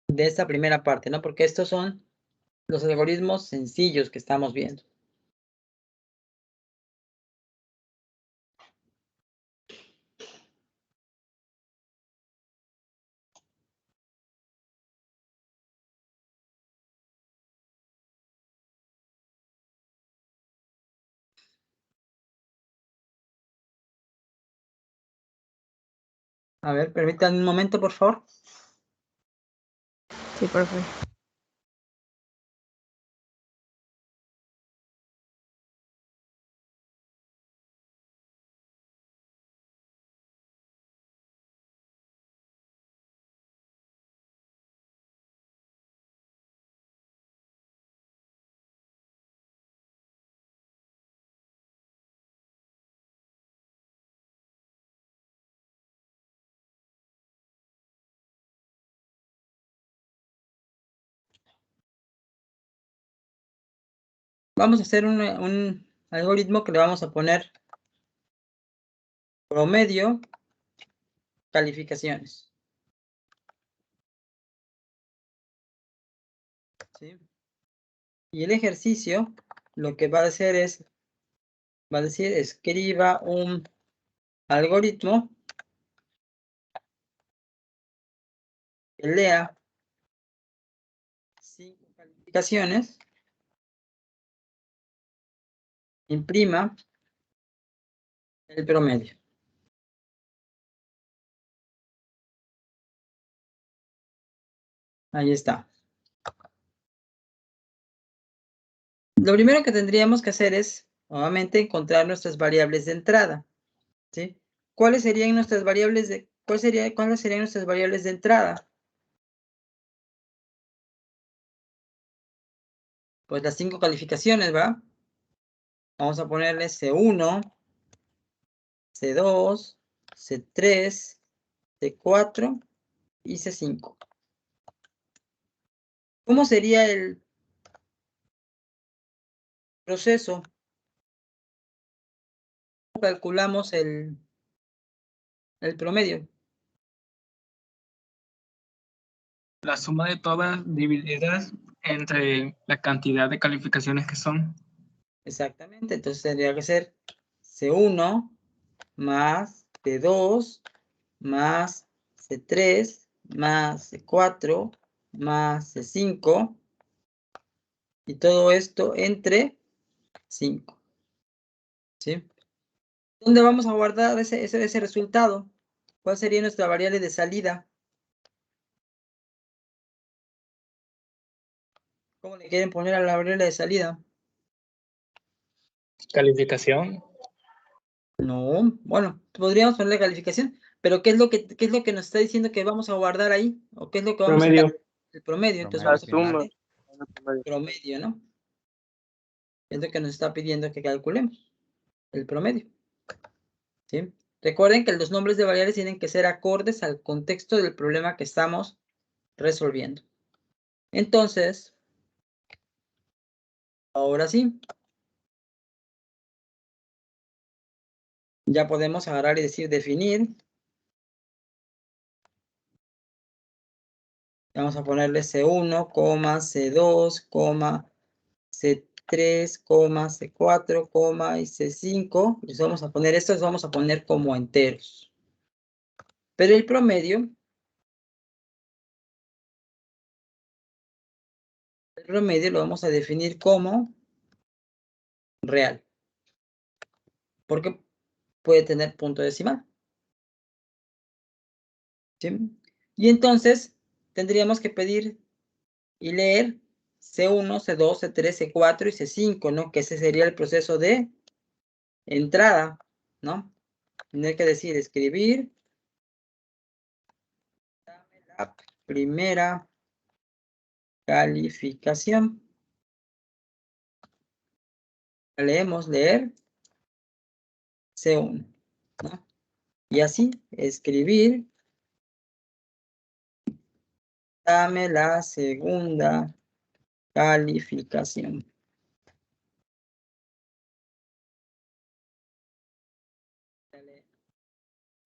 de esta primera parte, ¿no? Porque estos son los algoritmos sencillos que estamos viendo. A ver, permítanme un momento, por favor. Sí, profe. Vamos a hacer un algoritmo que le vamos a poner promedio calificaciones. ¿Sí? Y el ejercicio lo que va a hacer es, va a decir, escriba un algoritmo que lea 5 calificaciones, imprima el promedio. Ahí está. Lo primero que tendríamos que hacer es, nuevamente, encontrar nuestras variables de entrada. ¿Sí? ¿Cuáles serían nuestras variables de, cuáles serían nuestras variables de entrada? Pues las 5 calificaciones, ¿va? Vamos a ponerle C1, C2, C3, C4 y C5. ¿Cómo sería el proceso? ¿Cómo calculamos el promedio? La suma de todas divididas entre la cantidad de calificaciones que son. Exactamente, entonces tendría que ser C1 más C2 más C3 más C4 más C5 y todo esto entre 5. ¿Sí? ¿Dónde vamos a guardar ese resultado? ¿Cuál sería nuestra variable de salida? ¿Cómo le quieren poner a la variable de salida? Calificación. No, bueno, podríamos ponerle calificación, pero ¿qué es lo que nos está diciendo que vamos a guardar ahí? ¿O qué es lo que vamos a Promedio. el promedio? Entonces Promedio vamos a final. ponerle promedio, ¿no? Es lo que nos está pidiendo que calculemos, el promedio. ¿Sí? Recuerden que los nombres de variables tienen que ser acordes al contexto del problema que estamos resolviendo. Entonces, ahora sí, ya podemos agarrar y decir definir. Vamos a ponerle C1, C2, C3, C4, y C5. Les vamos a poner estos, vamos a poner como enteros. Pero el promedio lo vamos a definir como real. Porque puede tener punto decimal. ¿Sí? Y entonces tendríamos que pedir y leer C1, C2, C3, C4 y C5, ¿no? Que ese sería el proceso de entrada, ¿no? Tener que decir escribir la primera calificación. Leemos leer C1, ¿no? Y así, escribir. Dame la segunda calificación.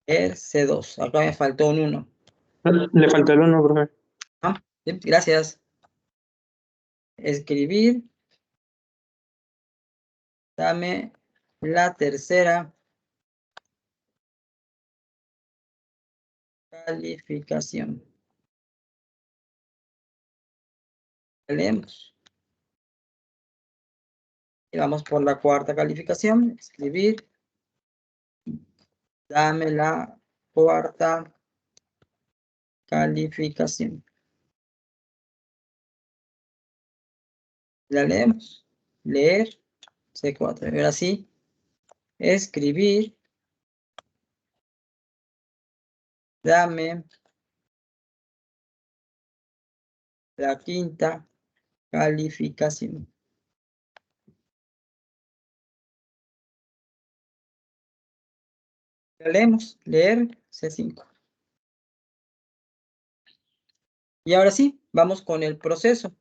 C2. Acá me faltó un 1. Le faltó el 1, profe. Ah, sí, gracias. Escribir. Dame la tercera calificación. Leemos. Y vamos por la cuarta calificación. Escribir. Dame la cuarta calificación. La leemos. Leer. C4. Ahora sí. Escribir. Dame la quinta calificación. La leemos. Leer. C5. Y ahora sí, vamos con el proceso.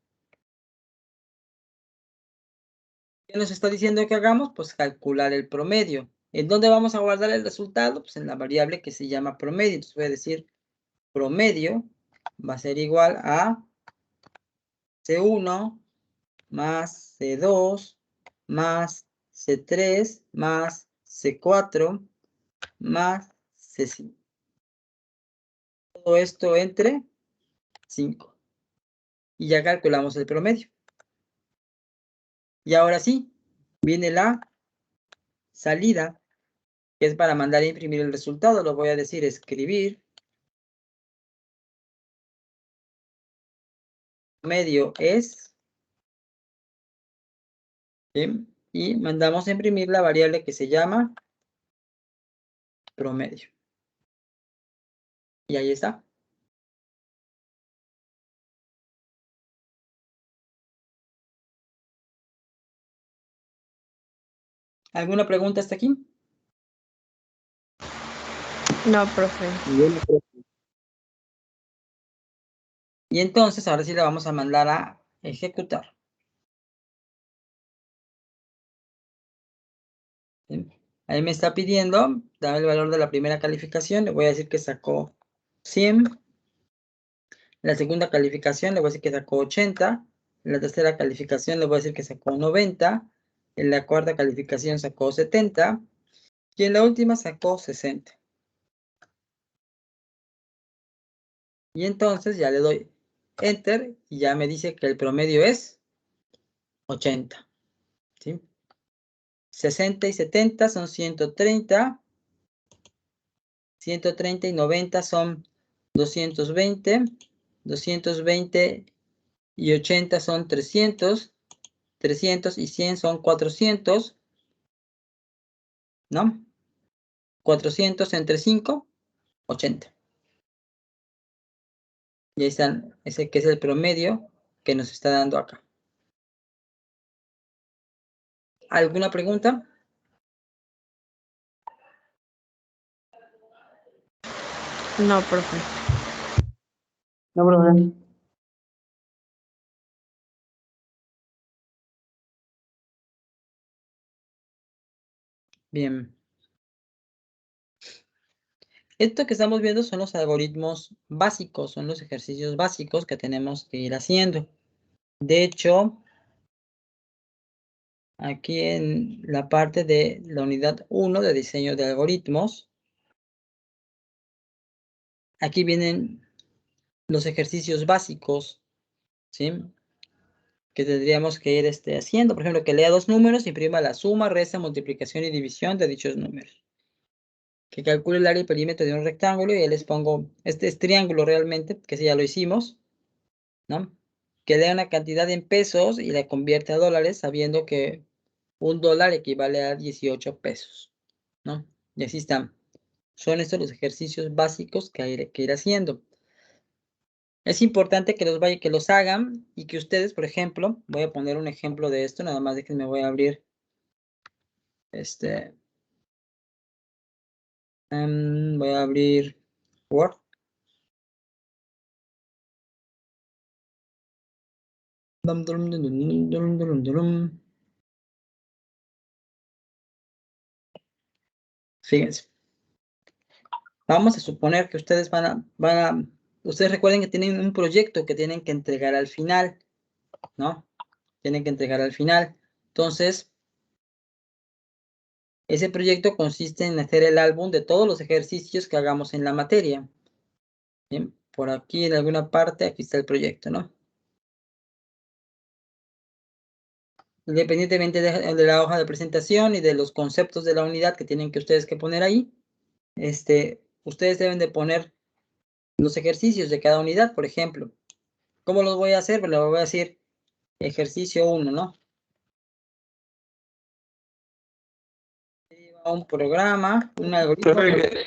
¿Qué nos está diciendo que hagamos? Pues calcular el promedio. ¿En dónde vamos a guardar el resultado? Pues en la variable que se llama promedio. Entonces voy a decir promedio va a ser igual a C1 más C2 más C3 más C4 más C5. Todo esto entre 5. Y ya calculamos el promedio. Y ahora sí, viene la salida, que es para mandar a imprimir el resultado. Lo voy a decir escribir. Promedio es. ¿Sí? Y mandamos a imprimir la variable que se llama promedio. Y ahí está. ¿Alguna pregunta hasta aquí? No, profe. Y entonces, ahora sí la vamos a mandar a ejecutar. ¿Sí? Ahí me está pidiendo, dame el valor de la primera calificación, le voy a decir que sacó 100. La segunda calificación le voy a decir que sacó 80. En la tercera calificación le voy a decir que sacó 90. En la cuarta calificación sacó 70. Y en la última sacó 60. Y entonces ya le doy Enter y ya me dice que el promedio es 80. ¿Sí? 60 y 70 son 130. 130 y 90 son 220. 220 y 80 son 300. 300 y 100 son 400. ¿No? 400 entre 5, 80. Y ahí están, ese que es el promedio que nos está dando acá. ¿Alguna pregunta? No, profe. No, profe. Bien. Esto que estamos viendo son los algoritmos básicos, son los ejercicios básicos que tenemos que ir haciendo. De hecho, aquí en la parte de la unidad 1 de diseño de algoritmos, aquí vienen los ejercicios básicos, ¿sí? Que tendríamos que ir haciendo. Por ejemplo, que lea dos números, imprima la suma, resta, multiplicación y división de dichos números. Que calcule el área y perímetro de un rectángulo y ahí les pongo, este es triángulo realmente, que sí ya lo hicimos, ¿no? Que lea una cantidad en pesos y la convierte a dólares sabiendo que $1 equivale a 18 pesos, ¿no? Y así están. Son estos los ejercicios básicos que hay que ir haciendo. Es importante que los hagan y que ustedes, por ejemplo, voy a poner un ejemplo de esto, nada más déjenme voy a abrir Voy a abrir Word. Fíjense. Vamos a suponer que ustedes ustedes recuerden que tienen un proyecto que tienen que entregar al final, ¿no? Tienen que entregar al final. Entonces, ese proyecto consiste en hacer el álbum de todos los ejercicios que hagamos en la materia. Bien, por aquí en alguna parte, aquí está el proyecto, ¿no? Independientemente de la hoja de presentación y de los conceptos de la unidad que tienen que ustedes que poner ahí, ustedes deben de poner los ejercicios de cada unidad, por ejemplo. ¿Cómo los voy a hacer? Pues les voy a decir ejercicio 1, ¿no? Un programa, un algoritmo. Profe,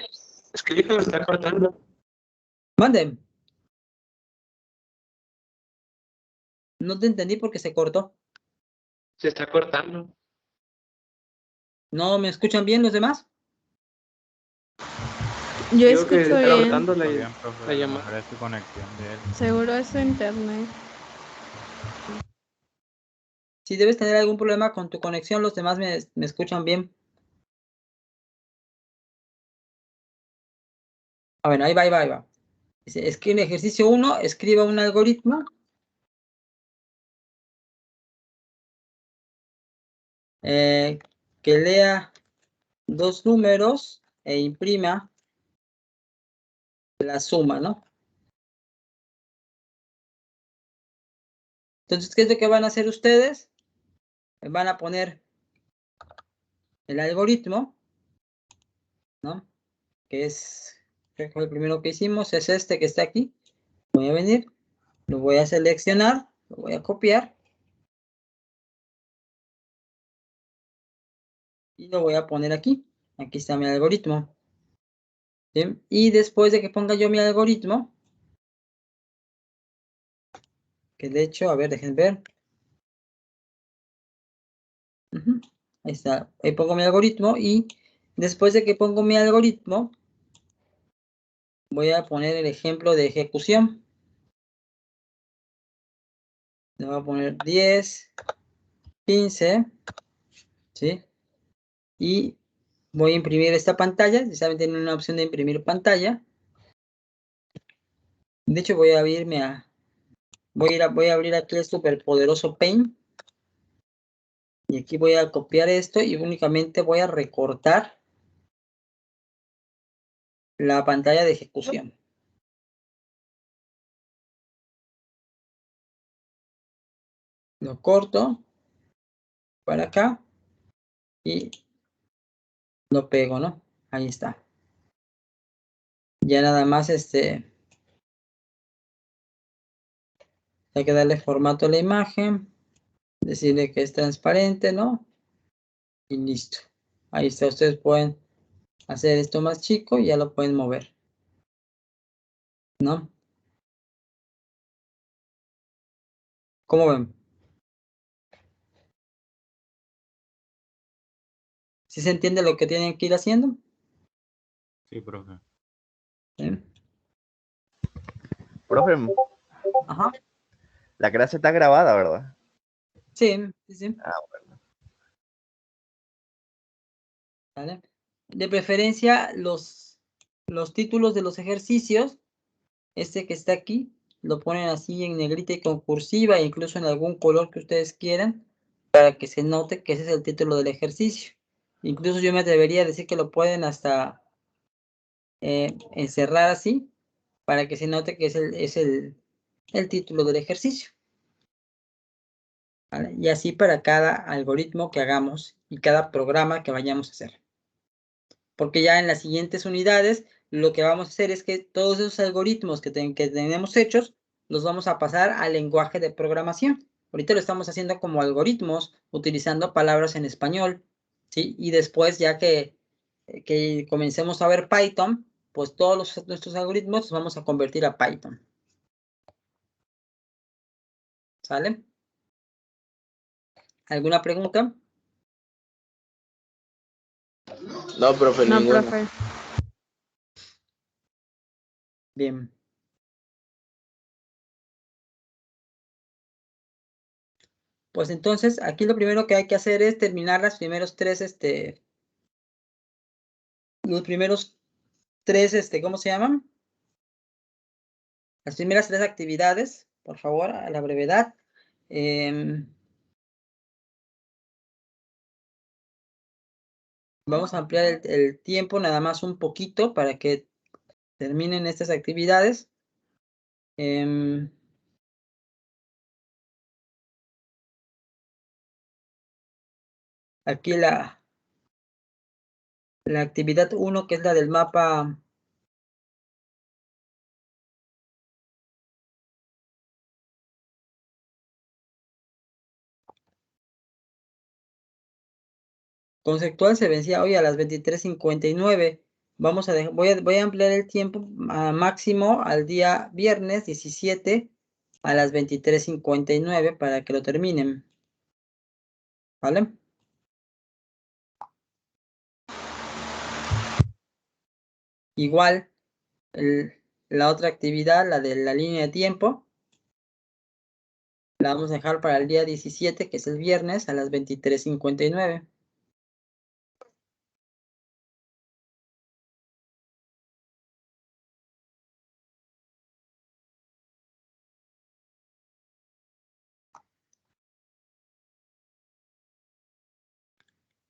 es que me está cortando. Manden. No te entendí porque se cortó. Se está cortando. ¿No me escuchan bien los demás? Yo Digo que escucho está bien. cortando Está la bien, profe, la a lo llamada. mejor es su conexión de él. Seguro es su internet. Si debes tener algún problema con tu conexión, los demás me escuchan bien. A ver, ahí va. Dice, es que en ejercicio 1 escriba un algoritmo que lea dos números e imprima la suma, ¿no? Entonces, ¿qué es lo que van a hacer ustedes? Van a poner el algoritmo, ¿no? Que es, creo que el primero que hicimos es este que está aquí. Voy a venir, lo voy a seleccionar, lo voy a copiar y lo voy a poner aquí. Aquí está mi algoritmo. ¿Sí? Y después de que ponga yo mi algoritmo, que de hecho, a ver, dejen ver. Ahí está, ahí pongo mi algoritmo y después de que pongo mi algoritmo, voy a poner el ejemplo de ejecución. Le voy a poner 10, 15, ¿sí? Y voy a imprimir esta pantalla. Si saben, tienen una opción de imprimir pantalla. De hecho, voy a abrir aquí el superpoderoso Paint. Y aquí voy a copiar esto y únicamente voy a recortar la pantalla de ejecución. Lo corto para acá y lo pego, ¿no? Ahí está. Ya nada más hay que darle formato a la imagen, decirle que es transparente, ¿no? Y listo. Ahí está, ustedes pueden hacer esto más chico y ya lo pueden mover, ¿no? ¿Cómo ven? ¿Sí se entiende lo que tienen que ir haciendo? Sí, profe. ¿Sí? Profe, Ajá. la clase está grabada, ¿verdad? Sí, sí, sí. Ah, bueno. ¿Vale? De preferencia, los títulos de los ejercicios, este que está aquí, lo ponen así en negrita y con cursiva, e incluso en algún color que ustedes quieran, para que se note que ese es el título del ejercicio. Incluso yo me atrevería a decir que lo pueden hasta encerrar así, para que se note que es el título del ejercicio. ¿Vale? Y así para cada algoritmo que hagamos y cada programa que vayamos a hacer. Porque ya en las siguientes unidades lo que vamos a hacer es que todos esos algoritmos que tenemos hechos los vamos a pasar al lenguaje de programación. Ahorita lo estamos haciendo como algoritmos, utilizando palabras en español, ¿sí? Y después ya que comencemos a ver Python, pues todos nuestros algoritmos los vamos a convertir a Python. ¿Sale? ¿Alguna pregunta? No, profe, No, ninguna. profe. Bien. Pues entonces, aquí lo primero que hay que hacer es terminar los primeros tres, ¿cómo se llaman? Las primeras 3 actividades, por favor, a la brevedad. Vamos a ampliar el tiempo nada más un poquito para que terminen estas actividades. Aquí la actividad 1, que es la del mapa conceptual, se vencía hoy a las 23:59. Voy a ampliar el tiempo máximo al día viernes 17 a las 23:59 para que lo terminen. ¿Vale? Igual, la otra actividad, la de la línea de tiempo, la vamos a dejar para el día 17, que es el viernes, a las 23:59.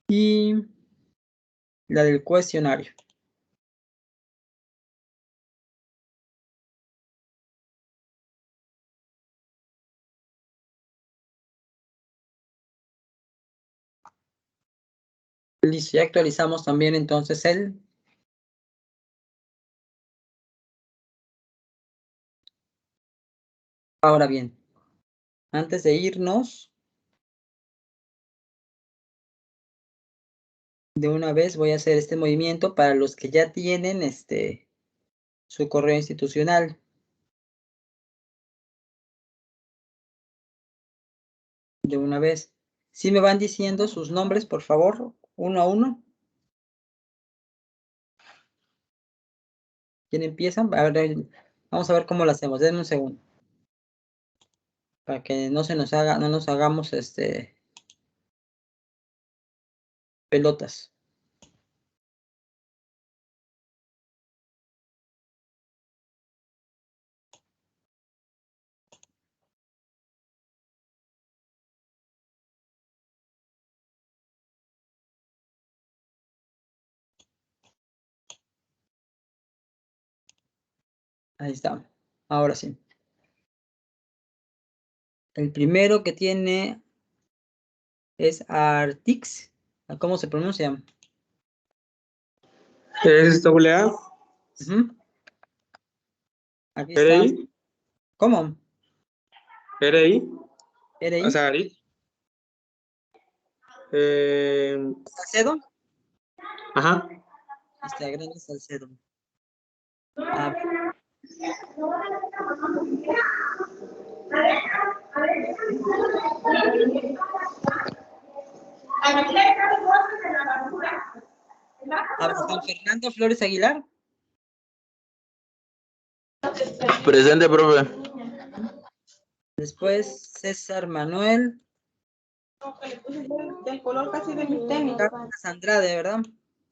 Y la del cuestionario. Listo, ya actualizamos también entonces Ahora bien, antes de irnos, de una vez voy a hacer este movimiento para los que ya tienen su correo institucional. De una vez. ¿Sí me van diciendo sus nombres, por favor, uno a uno? ¿Quién empieza? A ver, vamos a ver cómo lo hacemos. Denme un segundo. Para que no nos hagamos pelotas. Ahí está. Ahora sí. El primero que tiene es Artix. ¿Cómo se pronuncia? ¿Es doble A? Ujú. Aquí está. ¿RI? ¿Cómo? ¿RI? ¿RI? O sea, Ari. ¿Salcedo? Ajá. Está grande Salcedo. Ah, a ver, Juan Fernando Flores Aguilar. Presente, profe. Después César Manuel. Del color casi de mis tenis. Carlos Andrade, ¿verdad?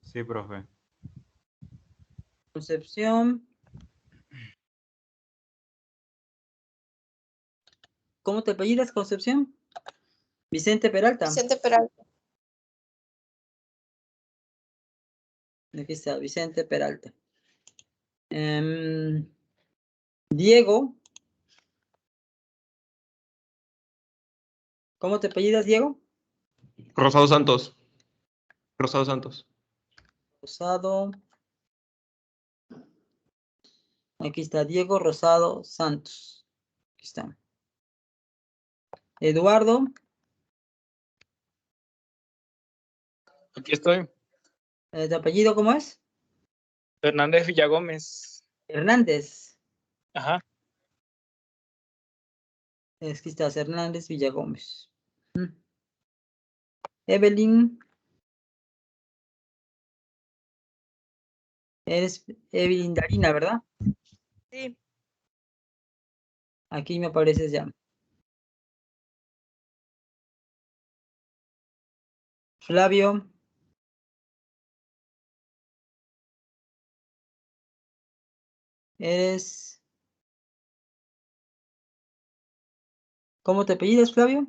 Sí, profe. Concepción. ¿Cómo te apellidas, Concepción? Vicente Peralta. Vicente Peralta. Aquí está, Vicente Peralta. Diego. ¿Cómo te apellidas, Diego? Rosado Santos. Rosado Santos. Rosado. Aquí está, Diego Rosado Santos. Aquí está. Eduardo. Aquí estoy. ¿Tu apellido cómo es? Hernández Villagómez. Hernández. Ajá. Aquí está, Hernández Villagómez. Evelyn. Eres Evelyn Darina, ¿verdad? Sí. Aquí me apareces ya. Flavio. Eres... ¿Cómo te apellidas, Flavio?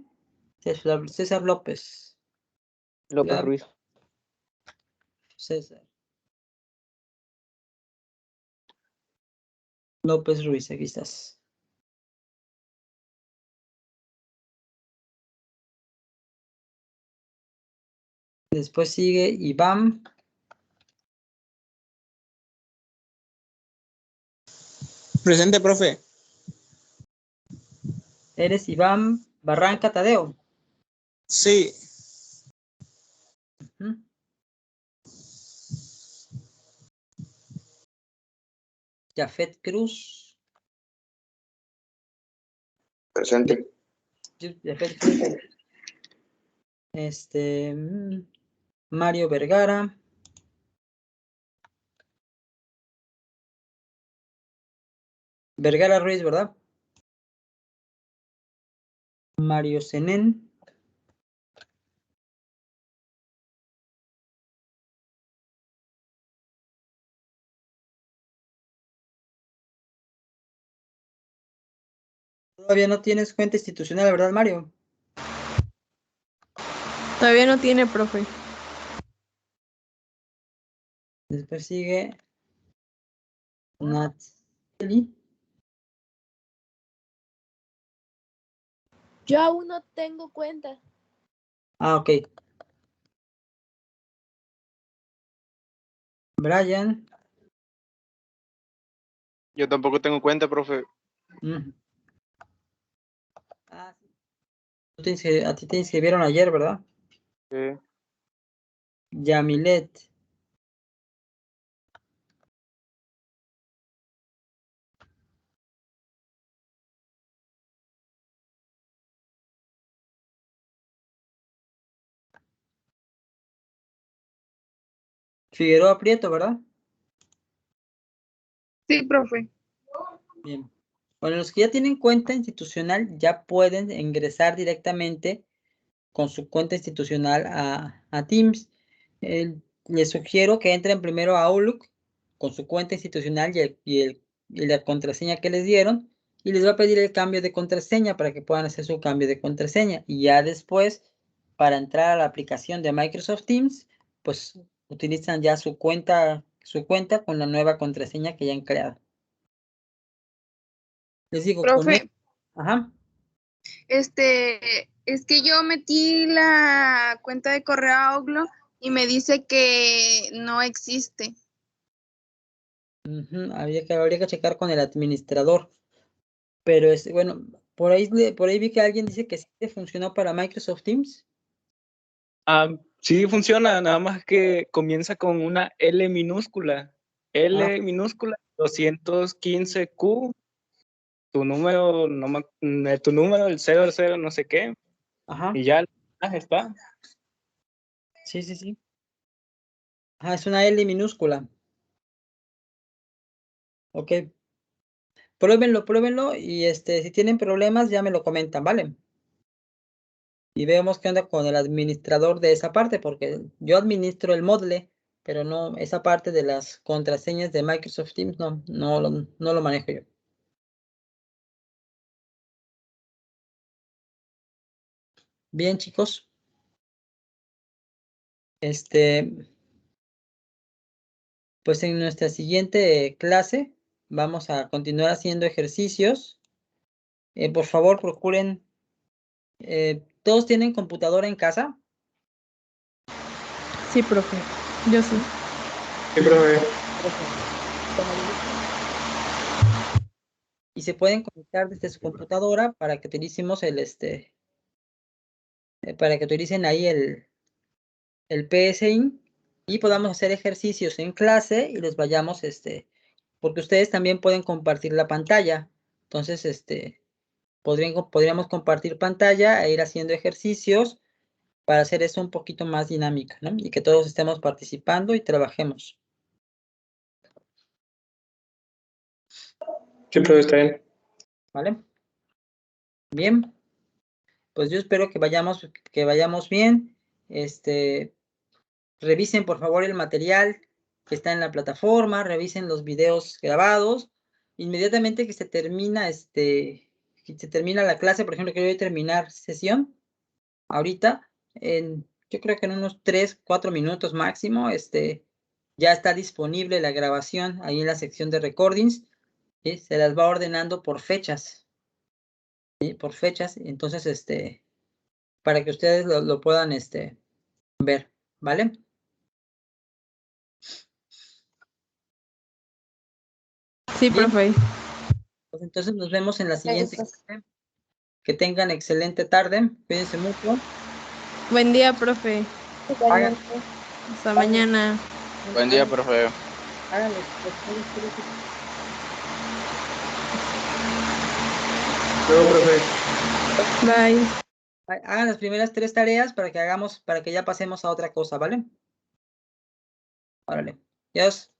César López. López Flavio Ruiz. César López Ruiz, aquí estás. Después sigue Iván. Presente, profe. Eres Iván Barranca Tadeo. Sí. Ujú. Jafet Cruz. Presente. Jafet Cruz. Mario Vergara. Vergara Ruiz, ¿verdad? Mario Senén. Todavía no tienes cuenta institucional, ¿verdad, Mario? Todavía no tiene, profe. Después sigue Natseli. Yo aún no tengo cuenta. Ah, ok. Brian. Yo tampoco tengo cuenta, profe. Ah, sí. A ti te inscribieron ayer, ¿verdad? Sí. Yamilet. Figueroa Prieto, ¿verdad? Sí, profe. Bien. Bueno, los que ya tienen cuenta institucional ya pueden ingresar directamente con su cuenta institucional a Teams. Les sugiero que entren primero a Outlook con su cuenta institucional y la contraseña que les dieron, y les va a pedir el cambio de contraseña para que puedan hacer su cambio de contraseña. Y ya después, para entrar a la aplicación de Microsoft Teams, pues utilizan ya su cuenta con la nueva contraseña que ya han creado. Les digo, Profe, ajá. es que yo metí la cuenta de correo Outlook y me dice que no existe. Habría que checar con el administrador. Pero bueno, por ahí vi que alguien dice que sí te funcionó para Microsoft Teams. Sí funciona, nada más que comienza con una L minúscula. L minúscula 215Q. Tu número, tu número, el 00 no sé qué. Ajá. Y ya está. Sí, sí, sí. Ajá, es una L minúscula. Ok. Pruébenlo y si tienen problemas ya me lo comentan, ¿vale? Y vemos qué onda con el administrador de esa parte, porque yo administro el Moodle, pero no, esa parte de las contraseñas de Microsoft Teams no lo manejo yo. Bien, chicos. Pues en nuestra siguiente clase vamos a continuar haciendo ejercicios. Por favor, procuren. ¿Todos tienen computadora en casa? Sí, profe. Yo sí. Sí, profe. Y se pueden conectar desde su computadora para que utilicemos para que utilicen ahí el PSI y podamos hacer ejercicios en clase y los vayamos, porque ustedes también pueden compartir la pantalla. Entonces, podríamos compartir pantalla e ir haciendo ejercicios para hacer eso un poquito más dinámico, ¿no? Y que todos estemos participando y trabajemos. Sí, profe, está bien. ¿Vale? Bien. Pues yo espero que vayamos bien. Revisen por favor el material que está en la plataforma, revisen los videos grabados. Inmediatamente que se termina, que se termina la clase, por ejemplo, que voy a terminar sesión ahorita, yo creo que en unos 3, 4 minutos máximo, ya está disponible la grabación ahí en la sección de recordings. ¿Sí? Se las va ordenando por fechas. ¿Sí? Por fechas. Entonces, para que ustedes lo puedan ver, ¿vale? Sí, Bien. profe. Pues entonces nos vemos en la siguiente clase. Que tengan excelente tarde. Cuídense mucho. Buen día, profe. Hagan- Hasta mañana. Buen día, profe. hagan los juegos que- Luego, profe. Bye. Hagan las primeras 3 tareas para que ya pasemos a otra cosa, ¿vale? Órale. Adiós.